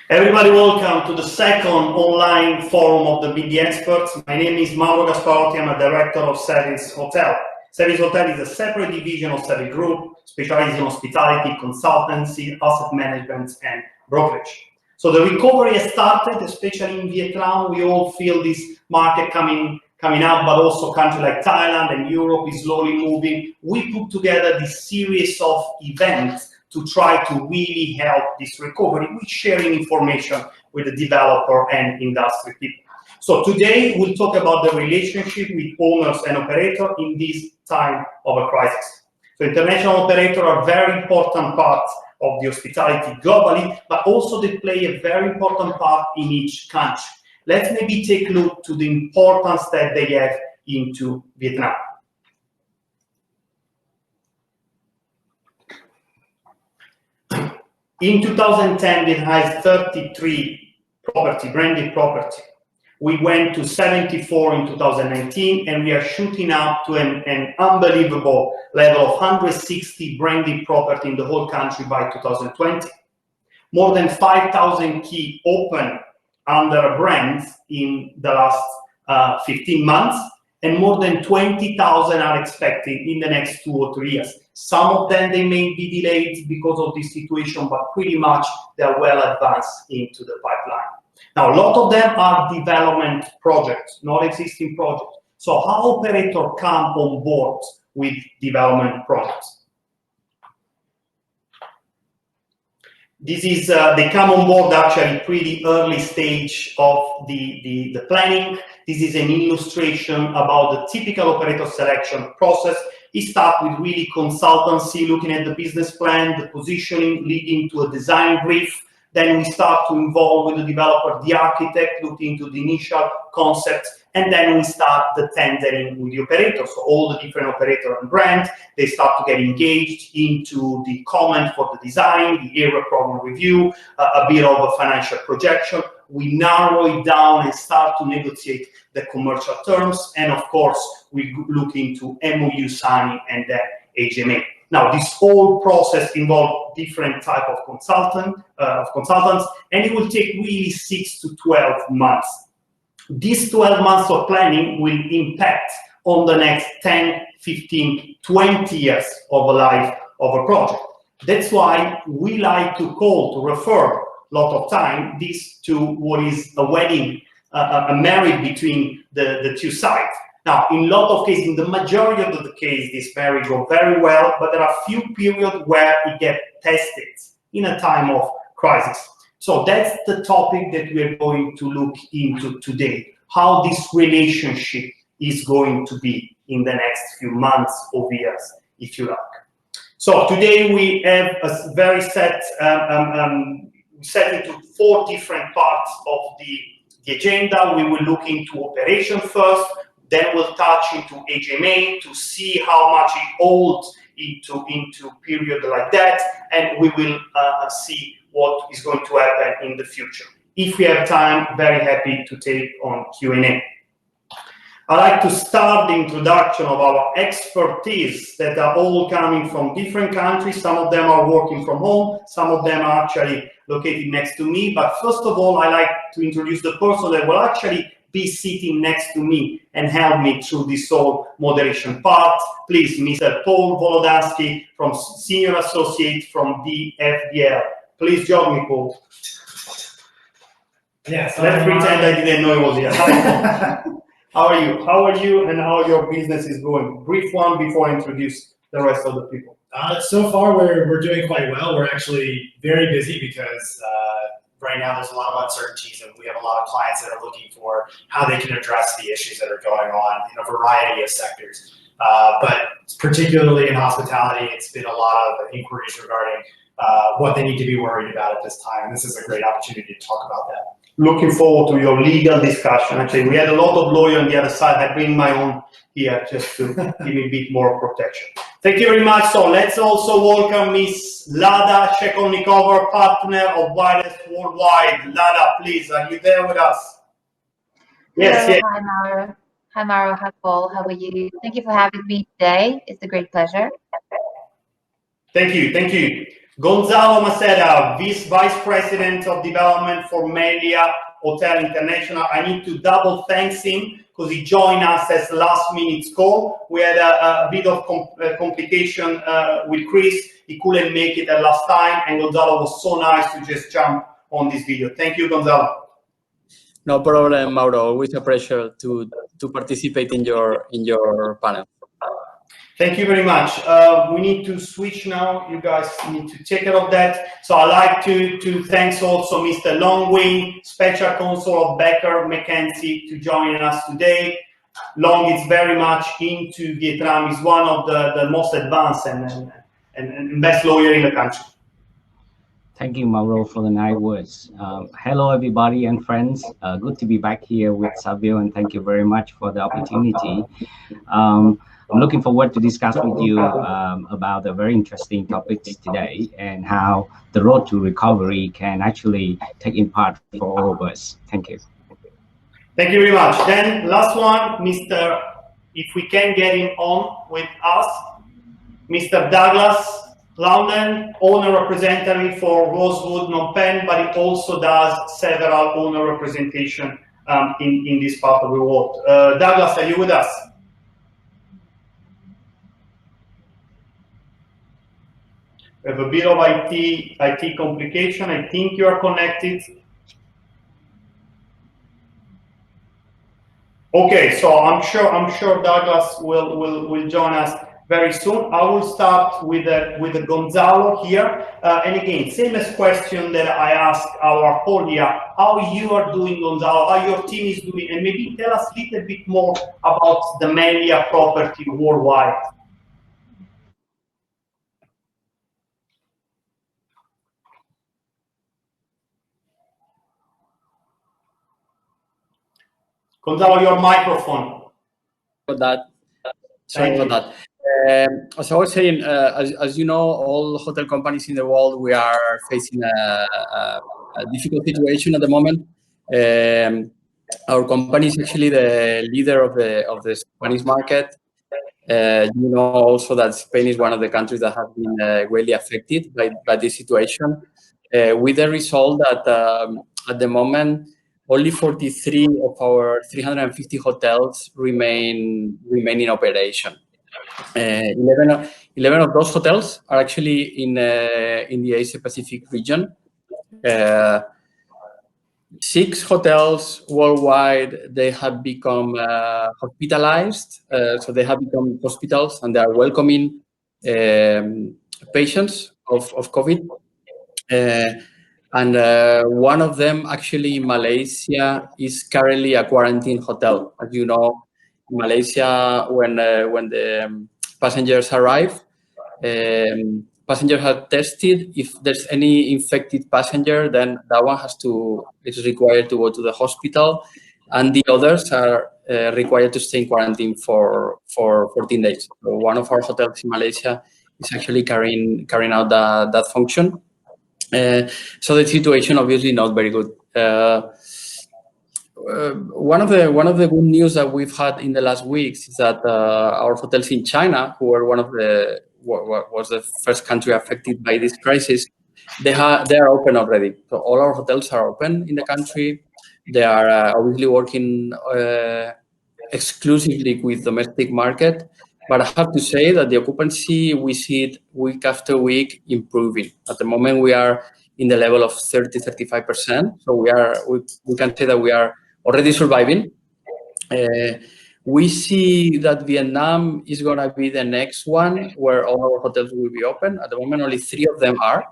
Everybody, welcome to the second online forum of the Media Experts. My name is Mauro Gasparotti. I'm a director of Savills Hotel. Savills Hotel is a separate division of Savills Group, specializing in hospitality, consultancy, asset management, and brokerage. So the recovery has started, especially in Vietnam. We all feel this market coming up, but also countries like Thailand and Europe is slowly moving. We put together this series of events to try to really help this recovery with sharing information with the developer and industry people. So today we'll talk about the relationship with owners and operators in this time of a crisis. So international operators are very important parts of the hospitality globally, but also they play a very important part in each country. Let's maybe take a look to the importance that they have into Vietnam. In 2010, Vietnam has 33 branded property. We went to 74 in 2019, and we are shooting up to an unbelievable level of 160 branded property in the whole country by 2020. More than 5,000 keys open under a brand in the last 15 months, and more than 20,000 are expected in the next 2 or 3 years. Some of them, they may be delayed because of this situation, but pretty much they're well advanced into the pipeline. Now, a lot of them are development projects, not existing projects. So how operators come on board with development projects? This is, they come on board actually pretty early stage of the planning. This is an illustration about the typical operator selection process. It starts with really consultancy, looking at the business plan, the positioning, leading to a design brief. Then we start to involve with the developer, the architect, looking into the initial concept, and then we start the tendering with the operator. So all the different operator and brands, they start to get engaged into the comment for the design, the area problem review, a bit of a financial projection. We narrow it down and start to negotiate the commercial terms. And of course, we look into MOU signing and then HMA. Now, this whole process involves different type of consultants, and it will take really 6 to 12 months. These 12 months of planning will impact on the next 10, 15, 20 years of a life of a project. That's why we like to refer a lot of time this to what is a wedding, a marriage between the two sides. Now, in a lot of cases, in the majority of the case, this marriage goes very well, but there are a few periods where it gets tested in a time of crisis. So that's the topic that we're going to look into today, how this relationship is going to be in the next few months or years, if you like. So today we have a very set into 4 different parts of the agenda. We will look into operation first, then we'll touch into HMA to see how much it holds into period like that, and we will see what is going to happen in the future. If we have time, very happy to take on Q&A. I'd like to start the introduction of our expertise that are all coming from different countries. Some of them are working from home, some of them are actually located next to me. But first of all, I like to introduce the person that will actually be sitting next to me and help me through this whole moderation part. Please, Mr. Paul Volodarsky, from Senior Associate from DFDL. Please join me, Paul. Yes. Let's pretend I didn't know he was here. How are you? How are you and how your business is going? Brief one before I introduce the rest of the people. So far, we're doing quite well. We're actually very busy because right now there's a lot of uncertainties, and we have a lot of clients that are looking for how they can address the issues that are going on in a variety of sectors. But particularly in hospitality, it's been a lot of inquiries regarding what they need to be worried about at this time. And this is a great opportunity to talk about that. Looking forward to your legal discussion. Actually, we had a lot of lawyers on the other side. I bring my own here just to give me a bit more protection. Thank you very much. So let's also welcome Miss Lada Shelkovnikova, partner of Wireless Worldwide. Lada, please, are you there with us? Yes, yes. Hi, Mauro. Hi, Mauro. Hi, Paul. How are you? Thank you for having me today. It's a great pleasure. Thank you. Thank you. Gonzalo Maceda, Vice President of Development for Melia Hotel International. I need to double thanks him because he joined us as last minute call. We had a bit of complication with Chris. He couldn't make it at last time, and Gonzalo was so nice to just jump on this video. Thank you, Gonzalo. No problem, Mauro. Always a pleasure to participate in your panel. Thank you very much. We need to switch now. You guys need to take care of that. So I'd like to thank also Mr. Nguyen, Special Counsel of Becker McKenzie, to join us today. Long is very much into Vietnam. He's one of the most advanced and best lawyer in the country. Thank you, Mauro, for the nice words. Hello, everybody and friends. Good to be back here with Savills, and thank you very much for the opportunity. I'm looking forward to discuss with you about the very interesting topics today and how the road to recovery can actually take in part for all of us. Thank you. Thank you very much. Then last one, Mr. If we can get him on with us, Mr. Douglas Louden, owner representative for Rosewood, Phnompenh, but he also does several owner representation in this part of the world. Douglas, are you with us? We have a bit of IT complication. I think you are connected. Okay, so I'm sure Douglas will join us very soon. I will start with the Gonzalo here, and again, same as question that I asked our call here. How you are doing, Gonzalo? How your team is doing, and maybe tell us a little bit more about the Melia property worldwide. Gonzalo, your microphone. Sorry about that. As I was saying, as you know, all hotel companies in the world, we are facing a difficult situation at the moment. Our company is actually the leader of the Spanish market. You know also that Spain is one of the countries that have been greatly affected by this situation, with the result that at the moment, only 43 of our 350 hotels remain in operation. 11 of those hotels are actually in the Asia Pacific region. 6 hotels worldwide, they have become hospitalized, so they have become hospitals, and they are welcoming patients of COVID. And one of them, actually in Malaysia, is currently a quarantine hotel. As you know, in Malaysia, when the passengers arrive, passengers are tested. If there's any infected passenger, then that one is required to go to the hospital, and the others are required to stay in quarantine for 14 days. So one of our hotels in Malaysia is actually carrying out that function. So the situation obviously not very good. One of the good news that we've had in the last weeks is that our hotels in China, who were was the first country affected by this crisis, they are open already. So all our hotels are open in the country. They are obviously working exclusively with domestic market. But I have to say that the occupancy, we see it week after week improving. At the moment, we are in the level of 30-35%. So we can say that we are already surviving. We see that Vietnam is going to be the next one where all our hotels will be open. At the moment, only 3 of them are.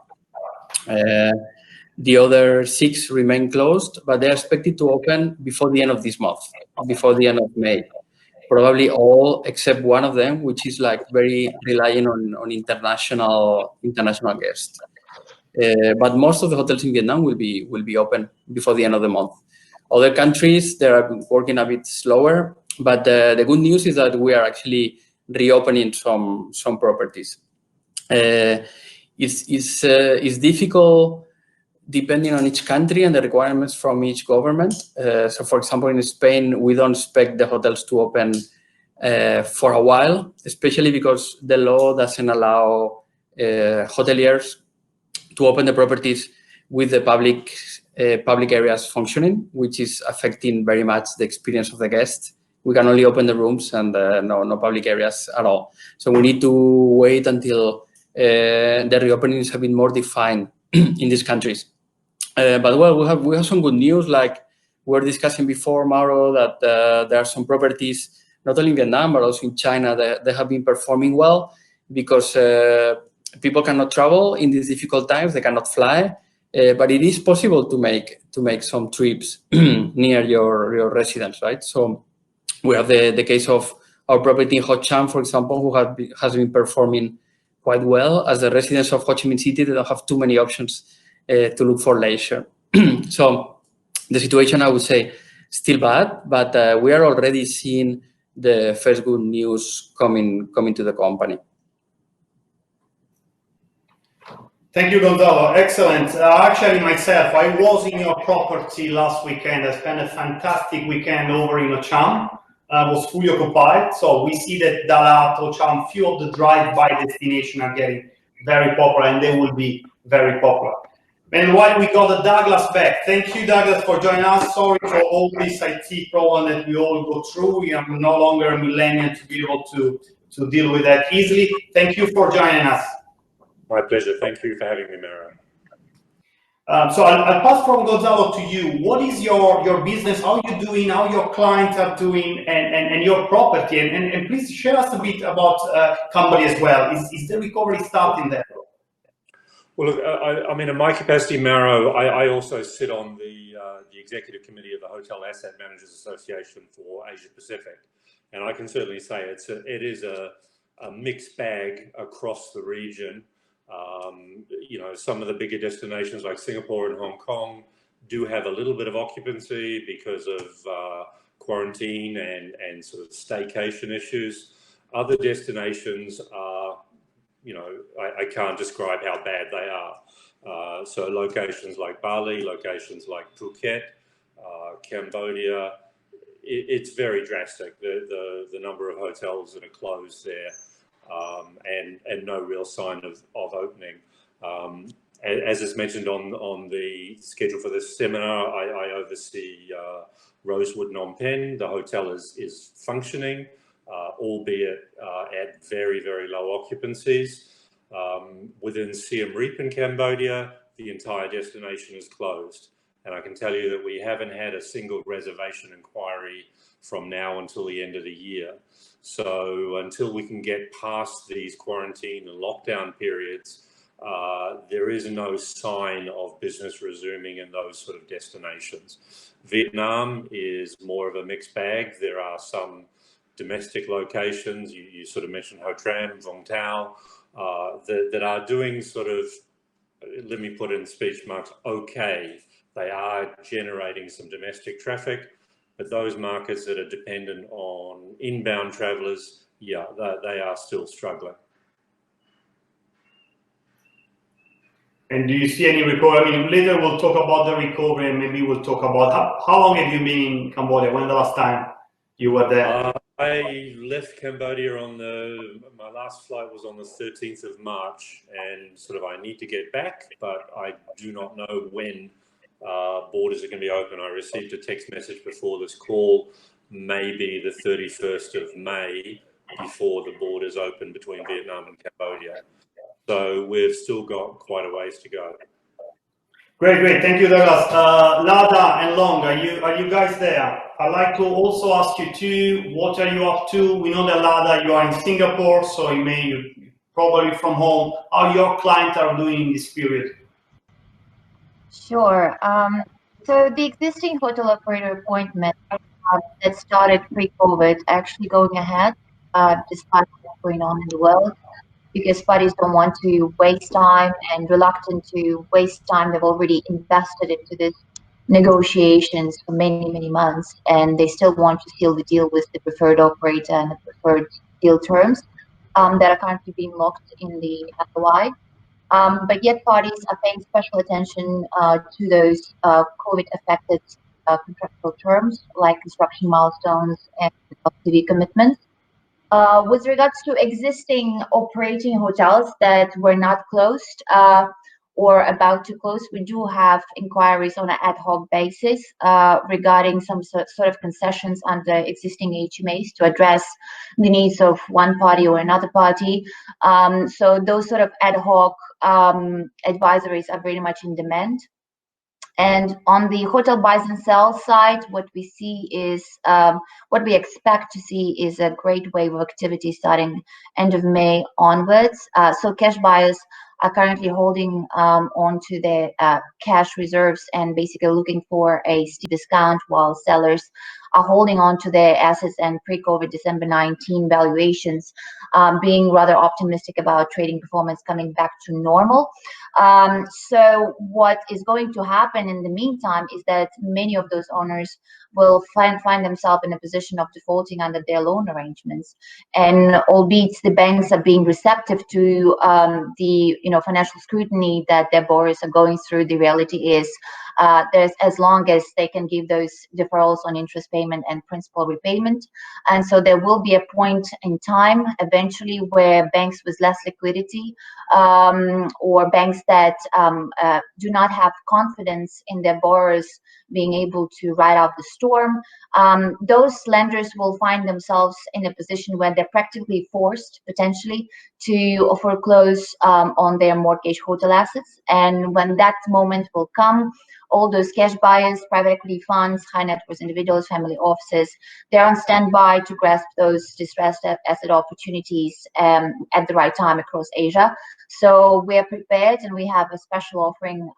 The other 6 remain closed, but they are expected to open before the end of this month, before the end of May. Probably all except one of them, which is like very relying on international guests. But most of the hotels in Vietnam will be open before the end of the month. Other countries, they are working a bit slower, but the good news is that we are actually reopening some properties. It's difficult depending on each country and the requirements from each government. So, for example, in Spain, we don't expect the hotels to open for a while, especially because the law doesn't allow hoteliers to open the properties with the public areas functioning, which is affecting very much the experience of the guests. We can only open the rooms and no public areas at all. So we need to wait until the reopenings have been more defined in these countries. But well, we have some good news, like we were discussing before, Mauro, that there are some properties, not only in Vietnam, but also in China, that have been performing well because people cannot travel in these difficult times, they cannot fly, but it is possible to make some trips near your residence, right? So we have the case of our property in Ho Chi Minh, for example, who has been performing quite well. As the residents of Ho Chi Minh City, they don't have too many options to look for leisure. So the situation, I would say, still bad, but we are already seeing the first good news coming to the company. Thank you, Gonzalo. Excellent. Actually, myself, I was in your property last weekend. I spent a fantastic weekend over in Ho Chi Minh. Was fully occupied. So we see that Dalat, Ho Chi Minh, few of the drive-by destinations are getting very popular, and they will be very popular. And while we got Douglas back, thank you, Douglas, for joining us. Sorry for all this IT problem that we all go through. We are no longer a millennial to be able to deal with that easily. Thank you for joining us. My pleasure. Thank you for having me, Mauro. So I'll pass from Gonzalo to you. What is your business? How are you doing? How your clients are doing, and your property? And please share us a bit about Cambodia as well. Is the recovery starting there? Well, look, I mean, in my capacity, Mauro, I also sit on the executive committee of the Hotel Asset Managers Association for Asia Pacific, and I can certainly say it is a mixed bag across the region. You know, some of the bigger destinations like Singapore and Hong Kong do have a little bit of occupancy because of quarantine and sort of staycation issues. Other destinations are, you know, I can't describe how bad they are. So locations like Bali, locations like Phuket, Cambodia, it's very drastic. The number of hotels that are closed there. And no real sign of opening. As is mentioned on the schedule for this seminar, I oversee Rosewood, Phnompenh. The hotel is functioning, albeit at very, very low occupancies. Within Siem Reap in Cambodia, the entire destination is closed. And I can tell you that we haven't had a single reservation inquiry from now until the end of the year. So until we can get past these quarantine and lockdown periods, there is no sign of business resuming in those sort of destinations. Vietnam is more of a mixed bag. There are some domestic locations, you sort of mentioned Ho Tram, Vung Tau, that are doing sort of, let me put in speech marks, okay. They are generating some domestic traffic, but those markets that are dependent on inbound travelers, yeah, they are still struggling. And do you see any recovery? I mean, later we'll talk about the recovery, and maybe we'll talk about how long have you been in Cambodia? When the last time you were there? I left Cambodia my last flight was on the 13th of March, and sort of I need to get back, but I do not know when borders are going to be open. I received a text message before this call, maybe the 31st of May, before the borders open between Vietnam and Cambodia. So we've still got quite a ways to go. Great. Thank you, Douglas. Lada and Long, are you guys there? I'd like to also ask you too, what are you up to? We know that Lada, you are in Singapore, so you're probably from home. How your clients are doing in this period? Sure. So the existing hotel operator appointment that started pre-COVID actually going ahead, despite what's going on in the world, because parties don't want to waste time and reluctant to waste time. They've already invested into this negotiations for many, many months, and they still want to seal the deal with the preferred operator and the preferred deal terms that are currently being locked in the LOI. But yet parties are paying special attention to those COVID-affected contractual terms like construction milestones and LTV commitments. With regards to existing operating hotels that were not closed, or about to close, we do have inquiries on an ad hoc basis regarding some sort of concessions under existing HMAs to address the needs of one party or another party. So those sort of ad hoc advisories are very much in demand. And on the hotel buys and sells side, what we see is, what we expect to see is a great wave of activity starting end of May onwards. So cash buyers are currently holding on to their cash reserves and basically looking for a steep discount, while sellers are holding on to their assets and pre-COVID December 19 valuations, being rather optimistic about trading performance coming back to normal. So what is going to happen in the meantime is that many of those owners will find themselves in a position of defaulting under their loan arrangements. And albeit the banks are being receptive to the financial scrutiny that their borrowers are going through, the reality is there's, as long as they can give those deferrals on interest payment and principal repayment. And so there will be a point in time eventually where banks with less liquidity or banks that do not have confidence in their borrowers being able to ride out the storm, those lenders will find themselves in a position where they're practically forced potentially to foreclose on their mortgage hotel assets. And when that moment will come, all those cash buyers, private equity funds, high net worth individuals, family offices, they're on standby to grasp those distressed asset opportunities at the right time across Asia. So we are prepared, and we have a special offering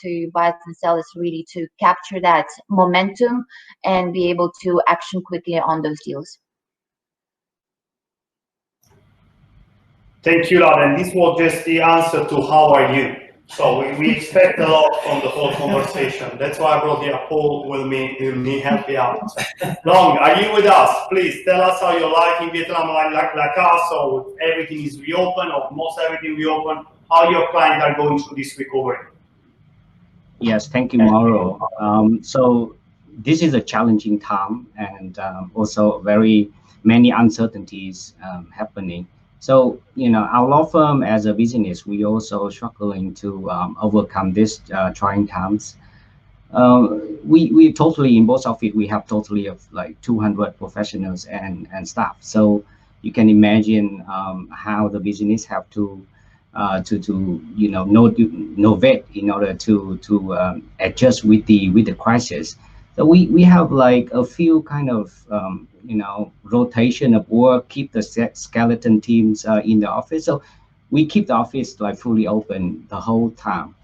to buyers and sellers really to capture that momentum and be able to action quickly on those deals. Thank you, Louden. This was just the answer to how are you. So we expect a lot from the whole conversation. That's why I brought you up. Paul will help you out. Long, are you with us? Please tell us how you're liking Vietnam, like us, so everything is reopened, or most everything reopened, how your clients are going through this recovery. Yes, thank you, Mauro. So this is a challenging time, and also very many uncertainties happening. So, our law firm as a business, we also struggling to overcome this trying times. We totally, in both of it, we have totally of like 200 professionals and staff. So you can imagine how the business have to innovate in order to adjust with the crisis. So we have like a few kind of rotation of work, keep the skeleton teams in the office. So we keep the office like fully open the whole time,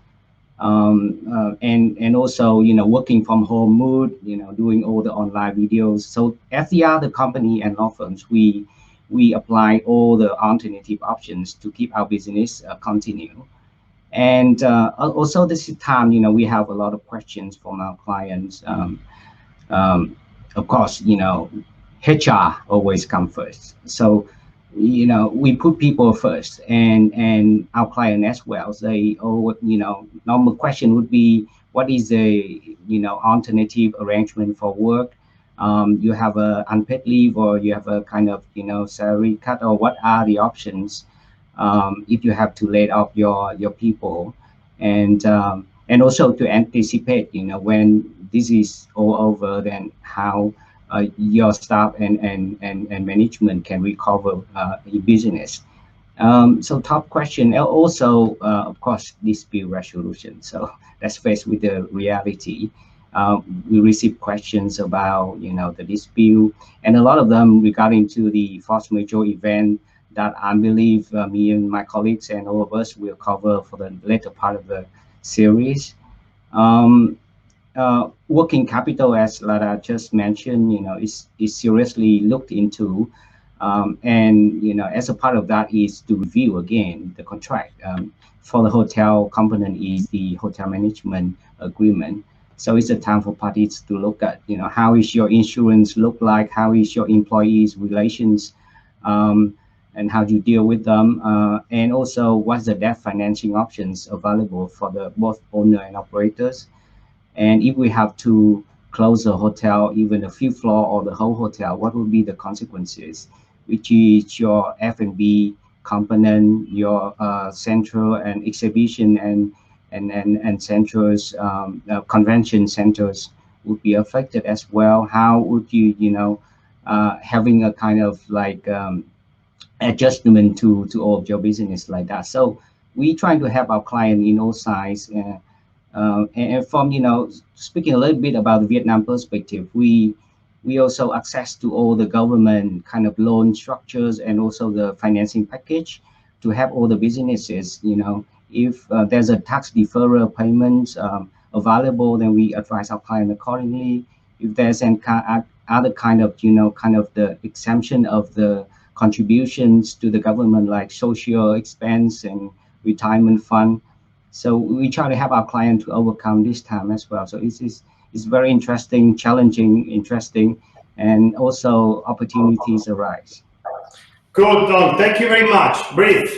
and also working from home mood, doing all the online videos. So FDR, the company and law firms, we apply all the alternative options to keep our business continue. And also this time, we have a lot of questions from our clients. Of course, HR always come first. So, we put people first, and our client as well. They normal question would be, what is the alternative arrangement for work? You have a unpaid leave, or you have a kind of salary cut, or what are the options if you have to lay off your people, and also to anticipate when this is all over, then how your staff and management can recover your business. So top question. Also, of course, dispute resolution. So let's face with the reality. We receive questions about the dispute, and a lot of them regarding to the force majeure event that I believe me and my colleagues and all of us will cover for the later part of the series. Working capital, as Lada just mentioned, is seriously looked into, and as a part of that is to review again the contract. For the hotel component is the hotel management agreement. So it's a time for parties to look at, how is your insurance look like, how is your employees' relations, and how do you deal with them, and also what's the debt financing options available for the both owner and operators. And if we have to close a hotel, even a few floor or the whole hotel, what will be the consequences? Which is your F&B component, your central and exhibition and centers, convention centers would be affected as well. How would you, having a kind of like adjustment to all of your business like that? So we try to help our client in all sides. And from, speaking a little bit about the Vietnam perspective, we also access to all the government kind of loan structures and also the financing package to help all the businesses. If there's a tax deferral payments available, then we advise our client accordingly. If there's an other kind of, kind of the exemption of the contributions to the government, like social expense and retirement fund. So we try to help our client to overcome this time as well. So it's very interesting, challenging, interesting, and also opportunities arise. Good, Don. Thank you very much. Breathe.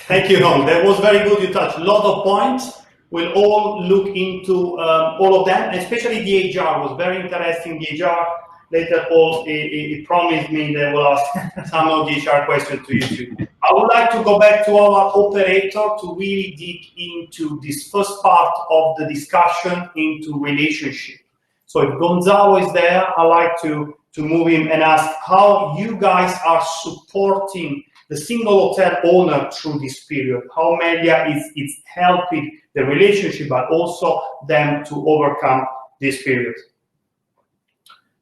Thank you, Don. That was very good. You touched a lot of points. We'll all look into all of them, especially the HR was very interesting. The HR, later Paul, he promised me that we'll ask some of the HR questions to you too. I would like to go back to our operator to really dig into this first part of the discussion into relationship. So if Gonzalo is there, I'd like to move him and ask how you guys are supporting the single hotel owner through this period, how Melia is helping the relationship, but also them to overcome this period.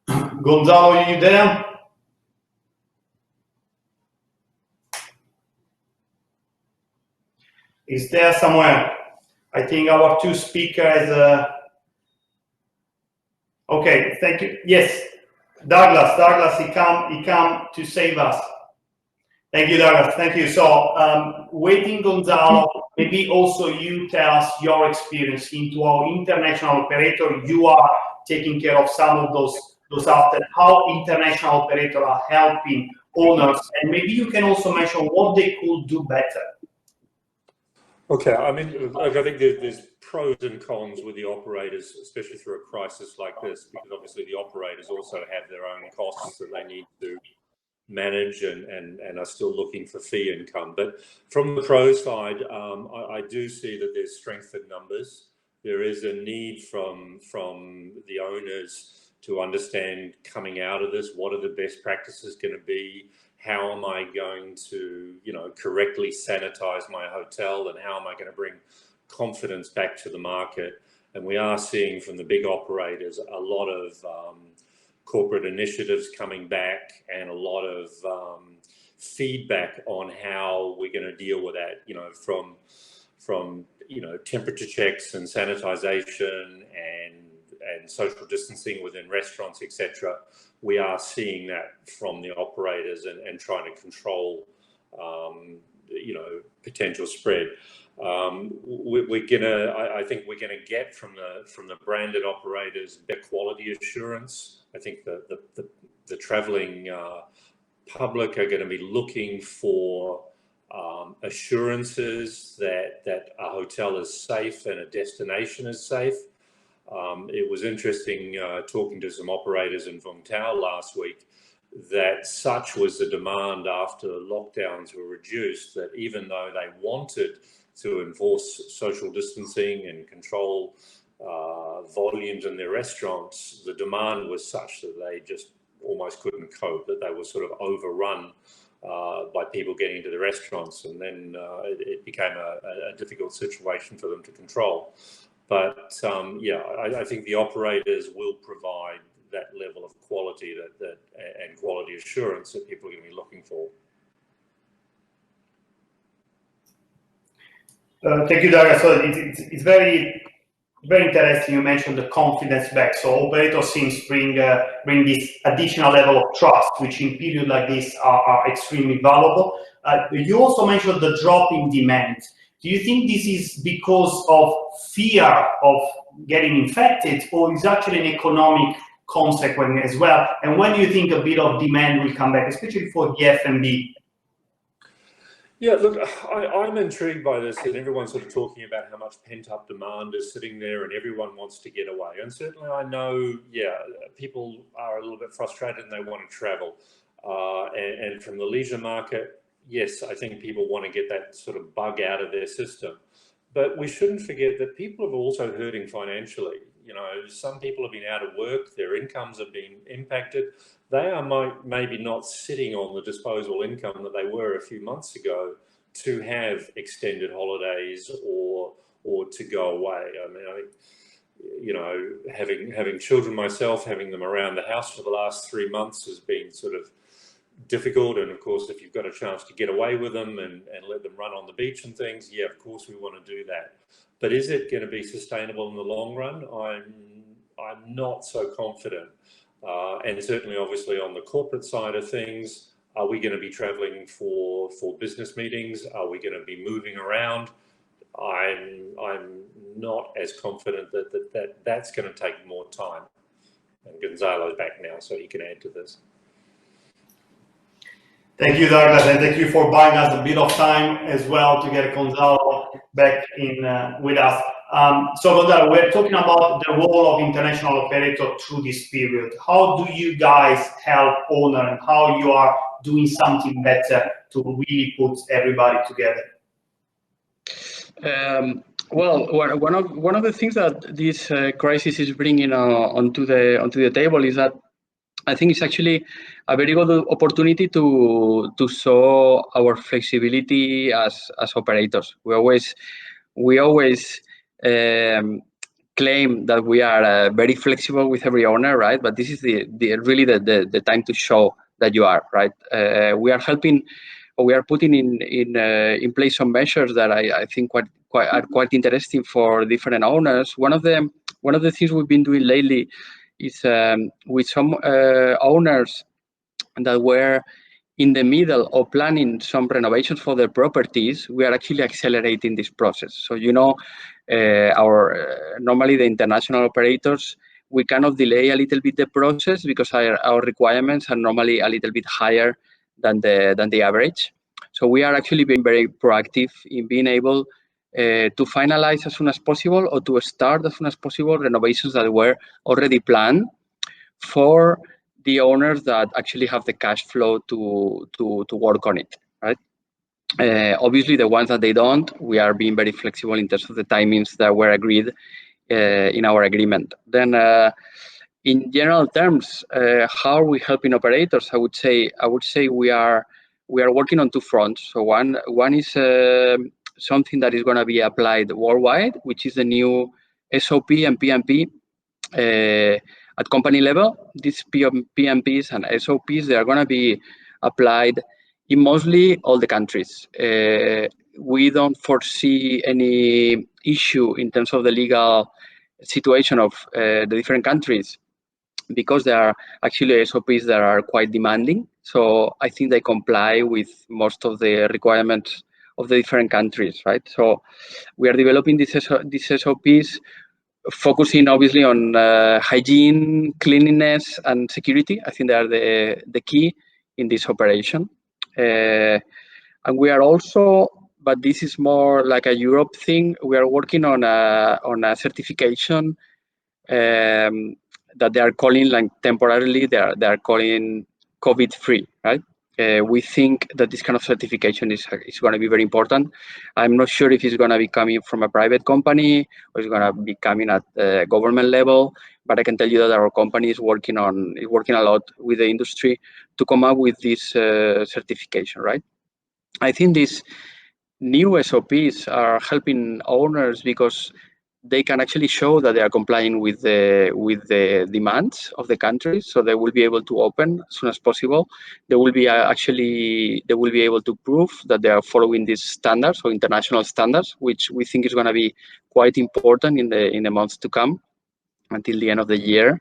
Gonzalo, are you there? Is there somewhere? I think our two speakers. Okay, thank you. Yes, Douglas, he come to save us. Thank you, Douglas. Thank you. So, waiting, Gonzalo, maybe also you tell us your experience into our international operator. You are taking care of some of those after how international operators are helping owners, and maybe you can also mention what they could do better. Okay, I mean, I think there's pros and cons with the operators, especially through a crisis like this, because obviously the operators also have their own costs that they need to manage and are still looking for fee income. But from the pro side, I do see that there's strength in numbers. There is a need from the owners to understand coming out of this, what are the best practices going to be? How am I going to, correctly sanitize my hotel, and how am I going to bring confidence back to the market? And we are seeing from the big operators a lot of corporate initiatives coming back and a lot of feedback on how we're going to deal with that, from temperature checks and sanitization and social distancing within restaurants, etc. We are seeing that from the operators and trying to control, potential spread. I think we're gonna get from the branded operators better quality assurance. I think the traveling public are going to be looking for assurances that a hotel is safe and a destination is safe. It was interesting talking to some operators in Vung Tau last week, that such was the demand after lockdowns were reduced, that even though they wanted to enforce social distancing and control volumes in their restaurants, the demand was such that they just almost couldn't cope, that they were sort of overrun by people getting into the restaurants, and then it became a difficult situation for them to control. But I think the operators will provide that level of quality and quality assurance that people are going to be looking for. Thank you, Douglas. So it's very, very interesting. You mentioned the confidence back. So operators seems bring this additional level of trust, which in period like this are extremely valuable. You also mentioned the drop in demand. Do you think this is because of fear of getting infected, or is actually an economic consequence as well? And when do you think a bit of demand will come back, especially for the F&B? Yeah, look, I'm intrigued by this, and everyone's sort of talking about how much pent-up demand is sitting there and everyone wants to get away. And certainly I know, people are a little bit frustrated and they want to travel. And from the leisure market, yes, I think people want to get that sort of bug out of their system. But we shouldn't forget that people are also hurting financially. You know, some people have been out of work, their incomes have been impacted. They are maybe not sitting on the disposable income that they were a few months ago to have extended holidays or to go away. I mean, I think, you know, having children myself, having them around the house for the last 3 months has been sort of difficult. And of course, if you've got a chance to get away with them and let them run on the beach and things, yeah, of course we want to do that. But is it going to be sustainable in the long run? I'm not so confident. And certainly, obviously, on the corporate side of things, are we going to be traveling for business meetings? Are we going to be moving around? I'm not as confident that's going to take more time. And Gonzalo's back now, so he can add to this. Thank you, Douglas, and thank you for buying us a bit of time as well to get Gonzalo back in with us. So Gonzalo, we're talking about the role of international operator through this period. How do you guys help owner, and how you are doing something better to really put everybody together? Well, one of the things that this crisis is bringing onto the table is that I think it's actually a very good opportunity to show our flexibility as operators. We always claim that we are very flexible with every owner, right? But this is really the time to show that you are, right? We are helping, or we are putting in place some measures that I think are quite interesting for different owners. One of the things we've been doing lately is with some owners that were in the middle of planning some renovations for their properties, we are actually accelerating this process. So, you know, normally the international operators, we kind of delay a little bit the process because our requirements are normally a little bit higher than the average. So we are actually being very proactive in being able to finalize as soon as possible, or to start as soon as possible, renovations that were already planned for the owners that actually have the cash flow to work on it, right? Obviously, the ones that they don't, we are being very flexible in terms of the timings that were agreed in our agreement. Then, in general terms, how are we helping operators? I would say we are working on two fronts. So one is something that is going to be applied worldwide, which is the new SOP and PMP at company level. These PMPs and SOPs, they are going to be applied in mostly all the countries. We don't foresee any issue in terms of the legal situation of the different countries, because there are actually SOPs that are quite demanding. So I think they comply with most of the requirements of the different countries, right? So we are developing these SOPs, focusing obviously on hygiene, cleanliness, and security. I think they are the key in this operation. And we are also, but this is more like a Europe thing, we are working on a certification that they are calling, like temporarily, they are calling COVID-free, right? We think that this kind of certification is going to be very important. I'm not sure if it's going to be coming from a private company or it's going to be coming at the government level, but I can tell you that our company is working a lot with the industry to come up with this certification, right? I think these new SOPs are helping owners because they can actually show that they are complying with the demands of the country, so they will be able to open as soon as possible. They will be able to prove that they are following these standards, or international standards, which we think is going to be quite important in the months to come until the end of the year.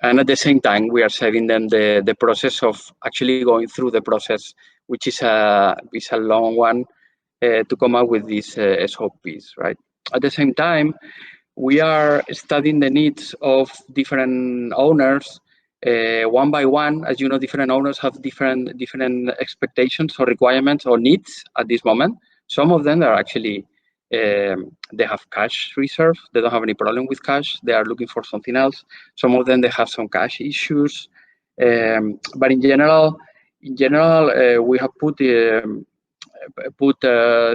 And at the same time, we are saving them the process of actually going through the process, which is a long one to come up with these SOPs, right? At the same time, we are studying the needs of different owners one by one. As you know, different owners have different expectations or requirements or needs at this moment. Some of them are actually, they have cash reserve. They don't have any problem with cash. They are looking for something else. Some of them, they have some cash issues. But in general, we have put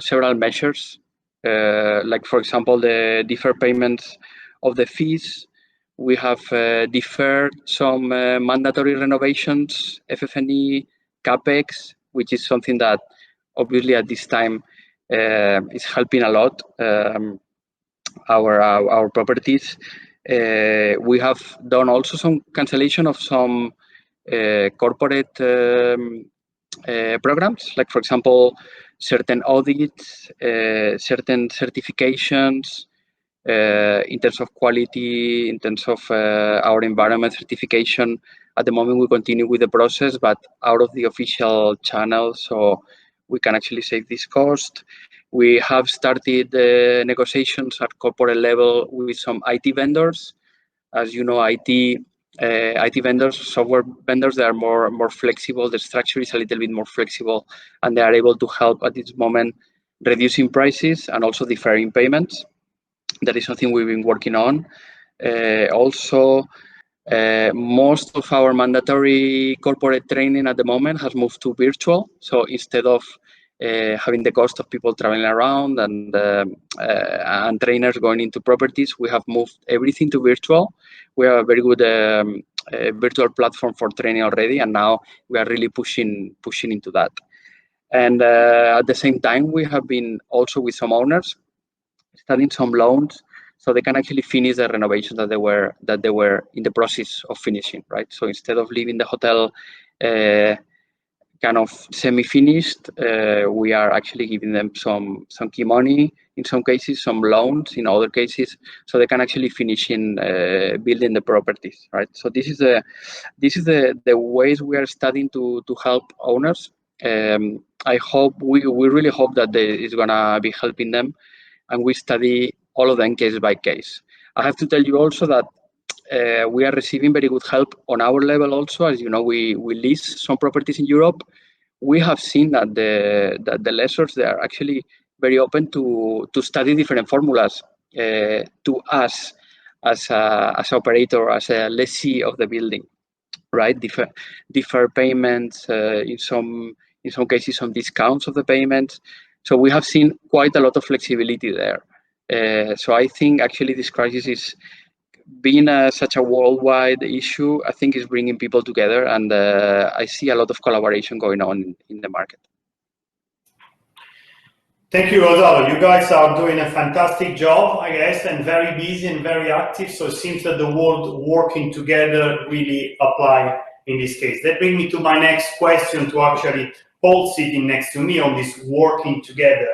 several measures like for example, the deferred payments of the fees. We have deferred some mandatory renovations, FF&E, CapEx, which is something that obviously at this time is helping a lot our properties. We have done also some cancellation of some corporate programs, like for example, certain audits, certain certifications, in terms of quality, in terms of our environment certification. At the moment, we continue with the process, but out of the official channel, so we can actually save this cost. We have started negotiations at corporate level with some IT vendors. As you know, IT vendors, software vendors, they are more flexible. The structure is a little bit more flexible, and they are able to help at this moment reducing prices and also deferring payments. That is something we've been working on. Also, most of our mandatory corporate training at the moment has moved to virtual. So instead of having the cost of people traveling around and trainers going into properties, we have moved everything to virtual. We have a very good virtual platform for training already, and now we are really pushing into that. And at the same time, we have been also with some owners studying some loans so they can actually finish the renovations that they were in the process of finishing, right? So instead of leaving the hotel kind of semi-finished, we are actually giving them some key money, in some cases, some loans, in other cases, so they can actually finish in building the properties, right? So this is the ways we are studying to help owners. I hope we really hope that it's gonna be helping them, and we study all of them case by case. I have to tell you also that we are receiving very good help on our level also. As you know, we lease some properties in Europe. We have seen that the lessors, they are actually very open to study different formulas to us as an operator, as a lessee of the building, right? Defer payments, in some cases, some discounts of the payments. So we have seen quite a lot of flexibility there. So I think actually this crisis is being such a worldwide issue. I think is bringing people together, and I see a lot of collaboration going on in the market. Thank you, Gonzalo. You guys are doing a fantastic job, I guess, and very busy and very active. So it seems that the word working together really apply in this case. That brings me to my next question to actually Paul sitting next to me on this working together.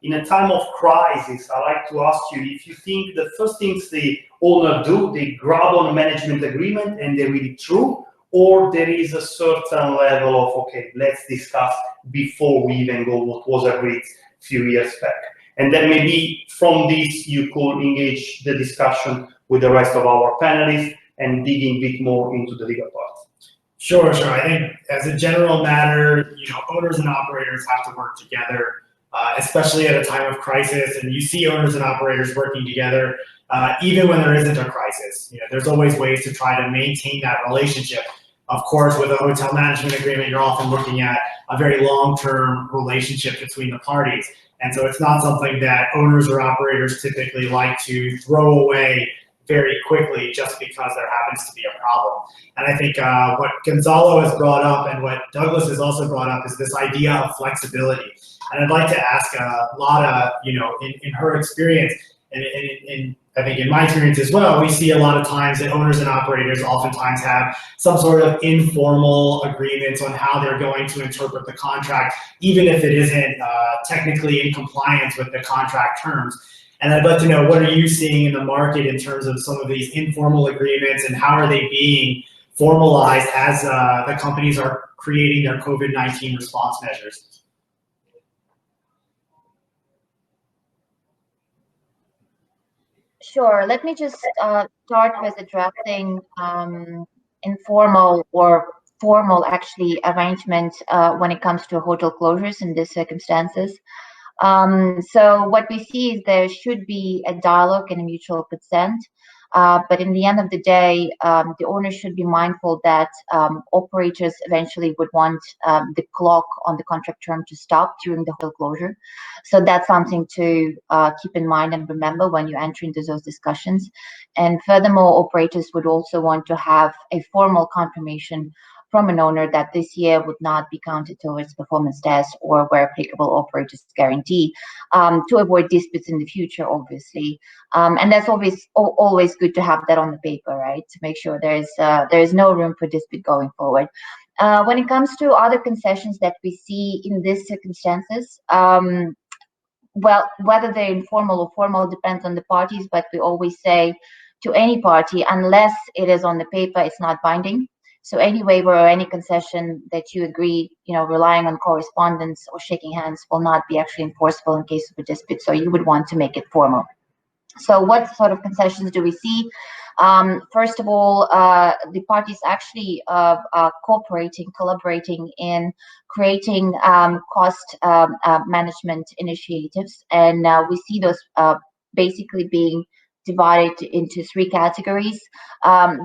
In a time of crisis, I like to ask you if you think the first things the owner do, they grab on a management agreement and they read it through, or there is a certain level of, okay, let's discuss before we even go what was agreed a few years back. And then maybe from this, you could engage the discussion with the rest of our panelists and digging a bit more into the legal part. Sure. I think as a general matter, owners and operators have to work together, especially at a time of crisis. And you see owners and operators working together, even when there isn't a crisis. There's always ways to try to maintain that relationship. Of course, with a hotel management agreement, you're often looking at a very long-term relationship between the parties. And so it's not something that owners or operators typically like to throw away very quickly just because there happens to be a problem. And I think what Gonzalo has brought up and what Douglas has also brought up is this idea of flexibility. And I'd like to ask Lada, in her experience, and I think in my experience as well, we see a lot of times that owners and operators oftentimes have some sort of informal agreements on how they're going to interpret the contract, even if it isn't technically in compliance with the contract terms. And I'd like to know, what are you seeing in the market in terms of some of these informal agreements, and how are they being formalized as the companies are creating their COVID-19 response measures? Sure. Let me just start with addressing informal or formal, actually, arrangement when it comes to hotel closures in these circumstances. So what we see is there should be a dialogue and a mutual consent. But in the end of the day, the owner should be mindful that operators eventually would want the clock on the contract term to stop during the hotel closure. So that's something to keep in mind and remember when you enter into those discussions. And furthermore, operators would also want to have a formal confirmation from an owner that this year would not be counted towards performance test, or where applicable, operators guarantee, to avoid disputes in the future, obviously. And that's always good to have that on the paper, right? To make sure there's no room for dispute going forward. When it comes to other concessions that we see in these circumstances, well, whether they're informal or formal depends on the parties, but we always say to any party, unless it is on the paper, it's not binding. So any waiver or any concession that you agree, relying on correspondence or shaking hands, will not be actually enforceable in case of a dispute. So you would want to make it formal. So what sort of concessions do we see? First of all, the parties actually collaborating in creating cost management initiatives, and we see those basically being divided into three categories: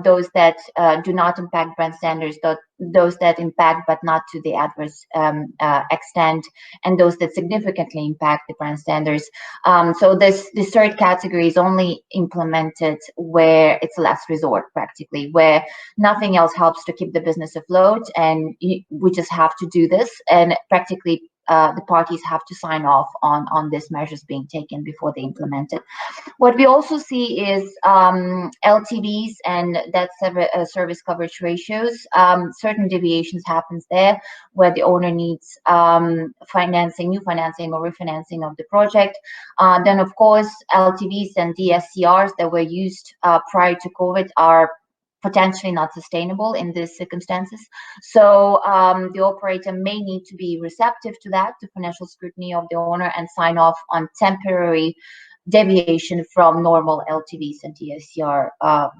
those that do not impact brand standards, those that impact but not to the adverse extent, and those that significantly impact the brand standards. So this third category is only implemented where it's a last resort, practically, where nothing else helps to keep the business afloat, and we just have to do this, and practically the parties have to sign off on these measures being taken before they implement it. What we also see is LTVs and debt service coverage ratios. Certain deviations happens there where the owner needs new financing or refinancing of the project. Then, of course, LTVs and DSCRs that were used prior to COVID are potentially not sustainable in these circumstances. So the operator may need to be receptive to that, to financial scrutiny of the owner, and sign off on temporary deviation from normal LTVs and DSCR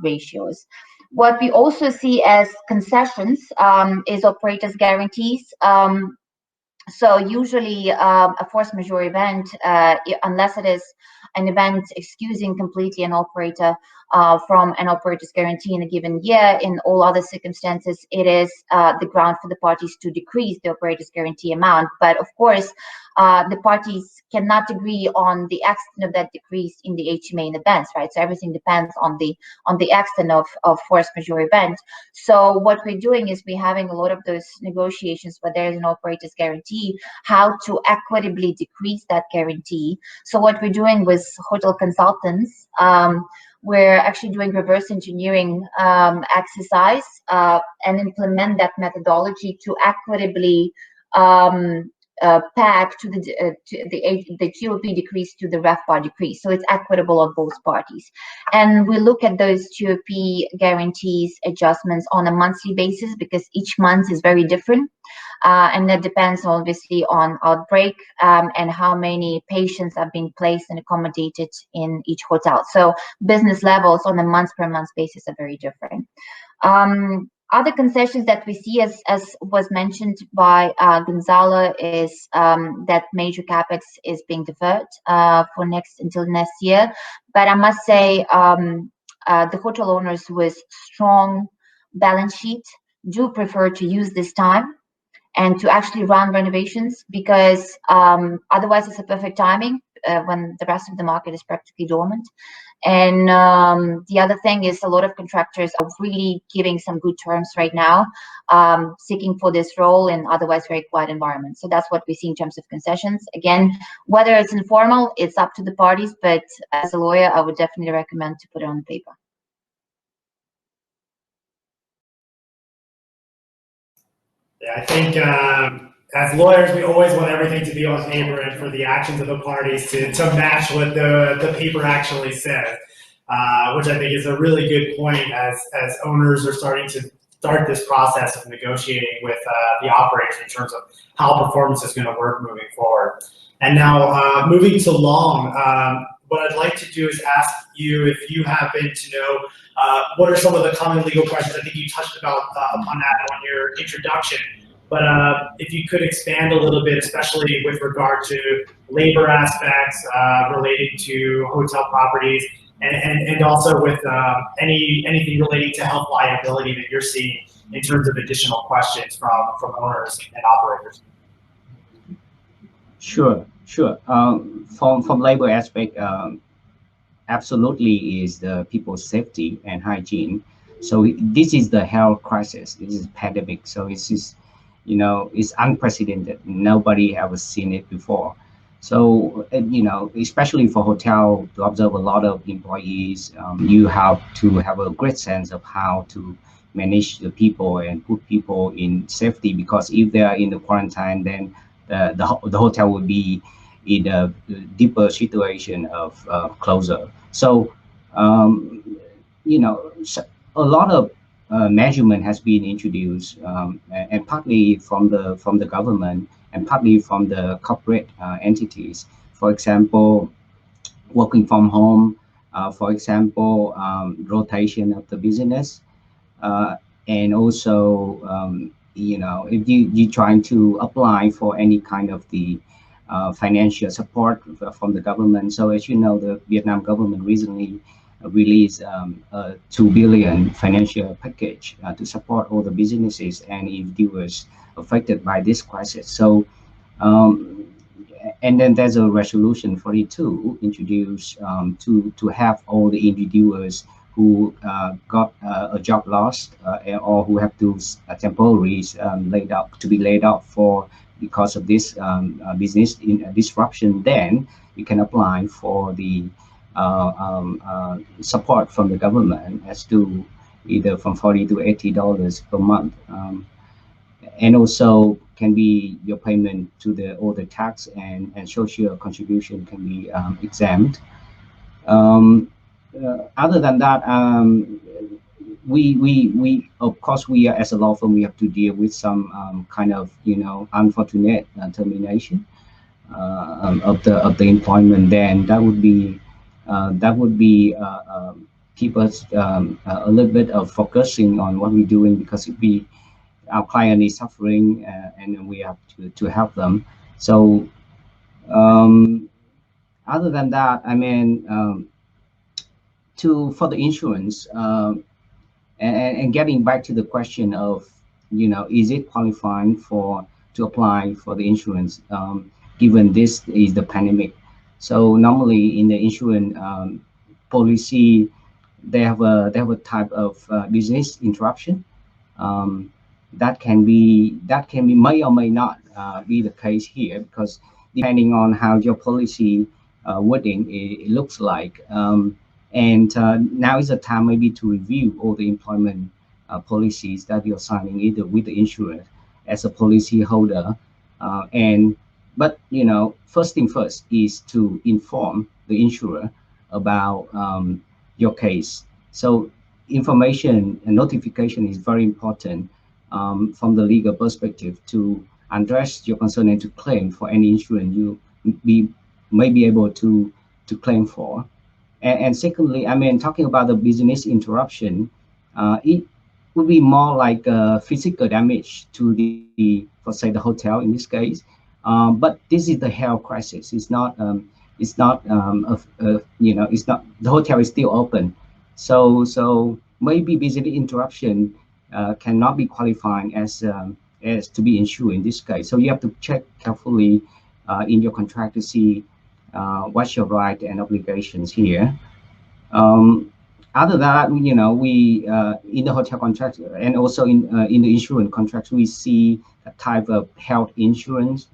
ratios. What we also see as concessions is operators' guarantees. So usually a force majeure event, unless it is an event excusing completely an operator from an operator's guarantee in a given year, in all other circumstances, it is the ground for the parties to decrease the operator's guarantee amount. But of course, the parties cannot agree on the extent of that decrease in the HMA in advance, right? So everything depends on the extent of force majeure event. So what we're doing is we're having a lot of those negotiations where there is an operator's guarantee, how to equitably decrease that guarantee. So what we're doing with hotel consultants, we're actually doing reverse engineering exercise and implement that methodology to equitably peg to the GOP decrease to the RevPAR decrease, so it's equitable on both parties. And we look at those GOP guarantees adjustments on a monthly basis, because each month is very different, and that depends obviously on outbreak and how many patients are being placed and accommodated in each hotel. So business levels on a month-per-month basis are very different. Other concessions that we see, as was mentioned by Gonzalo, is that major capex is being deferred until next year. But I must say, the hotel owners with strong balance sheet do prefer to use this time and to actually run renovations, because otherwise it's a perfect timing when the rest of the market is practically dormant. And the other thing is, a lot of contractors are really giving some good terms right now, seeking for this role in otherwise very quiet environments. So that's what we see in terms of concessions. Again, whether it's informal, it's up to the parties, but as a lawyer, I would definitely recommend to put it on paper. Yeah, I think as lawyers, we always want everything to be on paper and for the actions of the parties to match what the paper actually says, which I think is a really good point as owners are starting to start this process of negotiating with the operators in terms of how performance is going to work moving forward. And now moving to Long, what I'd like to do is ask you if you happen to know what are some of the common legal questions. I think you touched upon that on your introduction, but if you could expand a little bit, especially with regard to labor aspects relating to hotel properties, and also with anything relating to health liability that you're seeing in terms of additional questions from owners and operators. Sure. From labor aspect, absolutely is the people's safety and hygiene. So this is the health crisis. This is pandemic. So it's just, it's unprecedented. Nobody ever seen it before. So, especially for hotel, to observe a lot of employees, you have to have a great sense of how to manage the people and put people in safety, because if they are in the quarantine, then the hotel will be in a deeper situation of closure. So, a lot of measurement has been introduced, and partly from the government and partly from the corporate entities. For example, working from home, for example, rotation of the business, and also, if you're trying to apply for any kind of the financial support from the government. So as you know, the Vietnam government recently released a 2 billion financial package to support all the businesses and individuals affected by this crisis. So, and then there's a resolution 42 introduced to have all the individuals who got a job loss or who have to temporarily be laid off because of this business disruption. Then you can apply for the support from the government as to either from $40 to $80 per month, and also can be your payment to all the tax and social contribution can be exempt. Other than that, we of course, we as a law firm, we have to deal with some kind of unfortunate termination of the employment. Then that would be keep us a little bit of focusing on what we're doing, because our client is suffering and we have to help them. So other than that, I mean, for the insurance, and getting back to the question of, is it qualifying to apply for the insurance, given this is the pandemic? So normally in the insurance policy, they have a type of business interruption that can be may or may not be the case here, because depending on how your policy wording it looks like. And now is the time maybe to review all the employment policies that you're signing either with the insurer as a policy holder. But first thing first is to inform the insurer about your case. So information and notification is very important from the legal perspective to address your concern and to claim for any insurance you may be able to claim for. And secondly, I mean, talking about the business interruption, it would be more like physical damage to for say the hotel in this case. But this is the health crisis. It's not it's not the hotel is still open. So maybe business interruption cannot be qualifying as to be insured in this case. So you have to check carefully in your contract to see what's your right and obligations here. Other than that, we in the hotel contract and also in the insurance contracts, we see a type of health insurance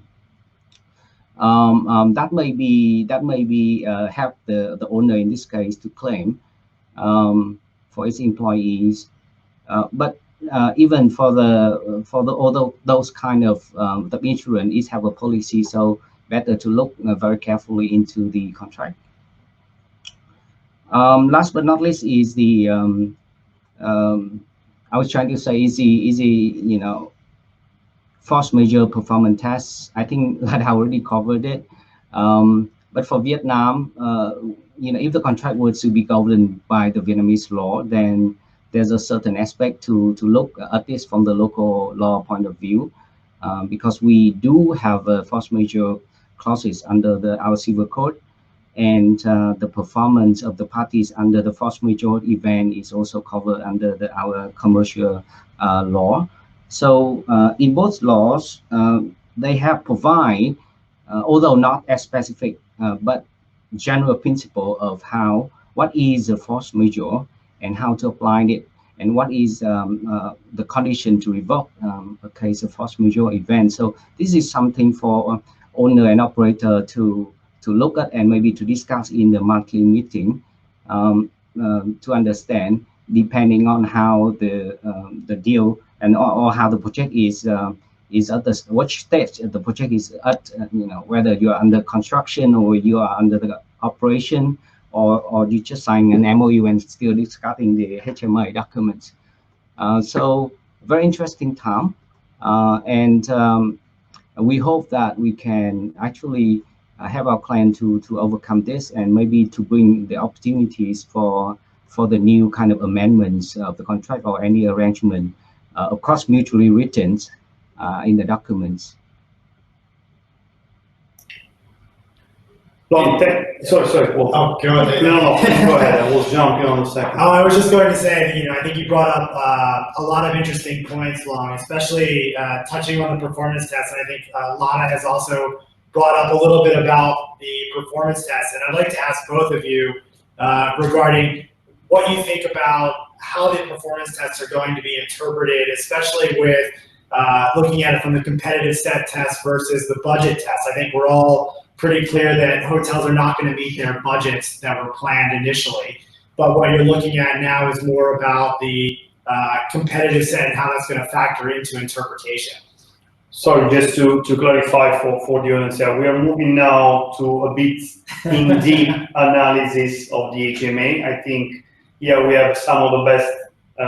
that may be help the owner in this case to claim for its employees. But even for all those kind of the insurance is have a policy, so better to look very carefully into the contract. Last but not least is the I was trying to say is the force majeure performance tests. I think that I already covered it. But for Vietnam, if the contract were to be governed by the Vietnamese law, then there's a certain aspect to look at this from the local law point of view, because we do have force majeure clauses under our civil code. and the performance of the parties under the force majeure event is also covered under our commercial law. So in both laws, they have provide, although not as specific, but general principle of what is a force majeure and how to apply it, and what is the condition to revoke a case of force majeure event. So this is something for owner and operator to look at and maybe to discuss in the monthly meeting, to understand, depending on how the deal and or how the project is at what stage the project is at, whether you are under construction or you are under the operation, or you just sign an MOU and still discussing the HMI documents. So very interesting time, and we hope that we can actually have our client to overcome this, and maybe to bring the opportunities for the new kind of amendments of the contract or any arrangement, of course mutually written in the documents. Sorry. Well, oh, go ahead. No, go ahead. I was jumping on the second. I was just going to say, I think you brought up a lot of interesting points, Long, especially touching on the performance test. And I think Lada has also brought up a little bit about the performance test. And I'd like to ask both of you regarding what you think about how the performance tests are going to be interpreted, especially with looking at it from the competitive set test versus the budget test. I think we're all pretty clear that hotels are not going to meet their budgets that were planned initially. But what you're looking at now is more about the competitive set and how that's going to factor into interpretation. Sorry, just to clarify for the audience here, we are moving now to a bit in deep analysis of the HMA. I think here we have some of the best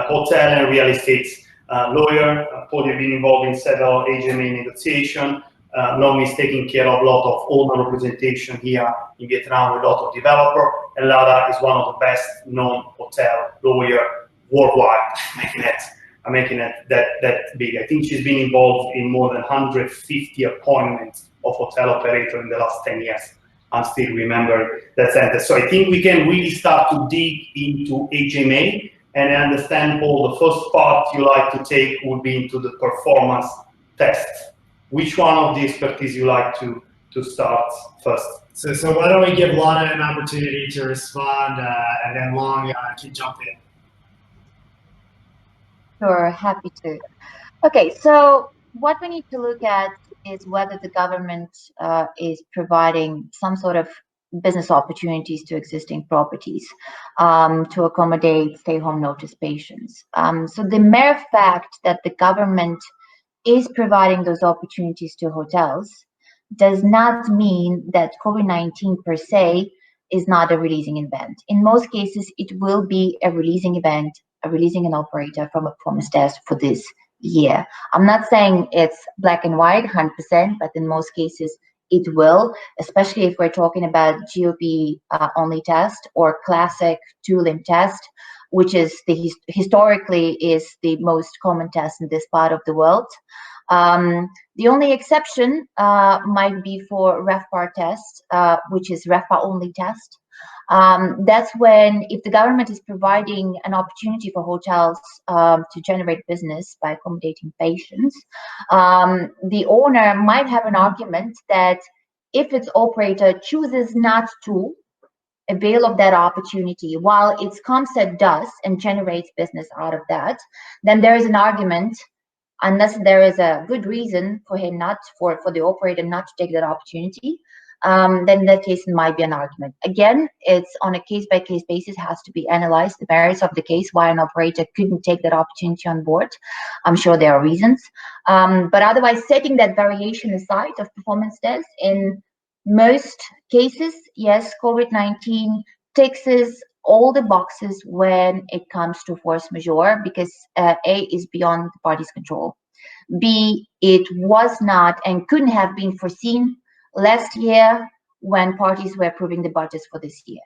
hotel and real estate lawyer. Paul, you've been involved in several HMA negotiation. Long is taking care of a lot of owner representation here in Vietnam with a lot of developer, and Lada is one of the best known hotel lawyer worldwide, making it that big. I think she's been involved in more than 150 appointments of hotel operator in the last 10 years. I'm still remembering that sentence. So I think we can really start to dig into HMA, and I understand, Paul, the first part you like to take would be into the performance test. Which one of the expertise you like to start first? So why don't we give Lada an opportunity to respond, and then Long can jump in. Sure, happy to. Okay, so what we need to look at is whether the government is providing some sort of business opportunities to existing properties to accommodate stay-home notice patients. So the mere fact that the government is providing those opportunities to hotels does not mean that COVID-19 per se is not a releasing event. In most cases, it will be a releasing event, releasing an operator from a performance test for this year. I'm not saying it's black and white 100%, but in most cases it will, especially if we're talking about GOP only test or classic two-limb test, which is historically is the most common test in this part of the world. The only exception might be for RevPAR test, which is RevPAR only test. That's when, if the government is providing an opportunity for hotels to generate business by accommodating patients, the owner might have an argument that if its operator chooses not to avail of that opportunity while its concept does and generates business out of that, then there is an argument, unless there is a good reason for him not, for the operator not to take that opportunity, then in that case it might be an argument. Again, it's on a case-by-case basis, has to be analyzed, the merits of the case, why an operator couldn't take that opportunity on board. I'm sure there are reasons. But otherwise, setting that variation aside of performance tests, in most cases, yes, COVID-19 ticks all the boxes when it comes to force majeure, because A, is beyond the party's control. B, it was not and couldn't have been foreseen last year when parties were approving the budgets for this year.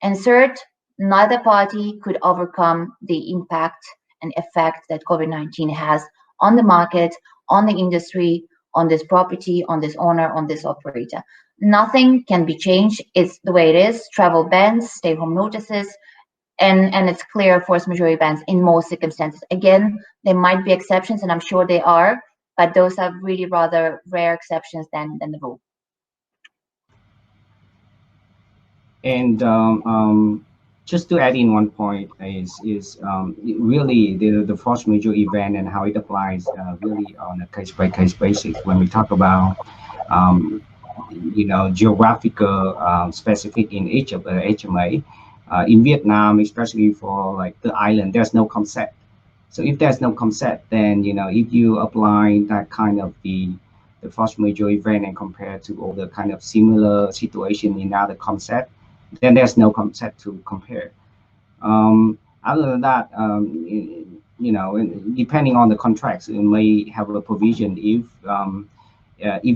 And third, neither party could overcome the impact and effect that COVID-19 has on the market, on the industry, on this property, on this owner, on this operator. nothing can be changed. It's the way it is. Travel bans, stay home notices, and it's clear force majeure events in most circumstances. Again, there might be exceptions, and I'm sure they are, but those are really rather rare exceptions than the rule. And just to add in one point is really the force majeure event and how it applies really on a case-by-case basis when we talk about geographical specific in each of the HMA. In Vietnam, especially for like the island, there's no concept. So if there's no concept, then if you apply that kind of the force majeure event and compare to all the kind of similar situation in other concept, then there's no concept to compare. Other than that, depending on the contracts, it may have a provision if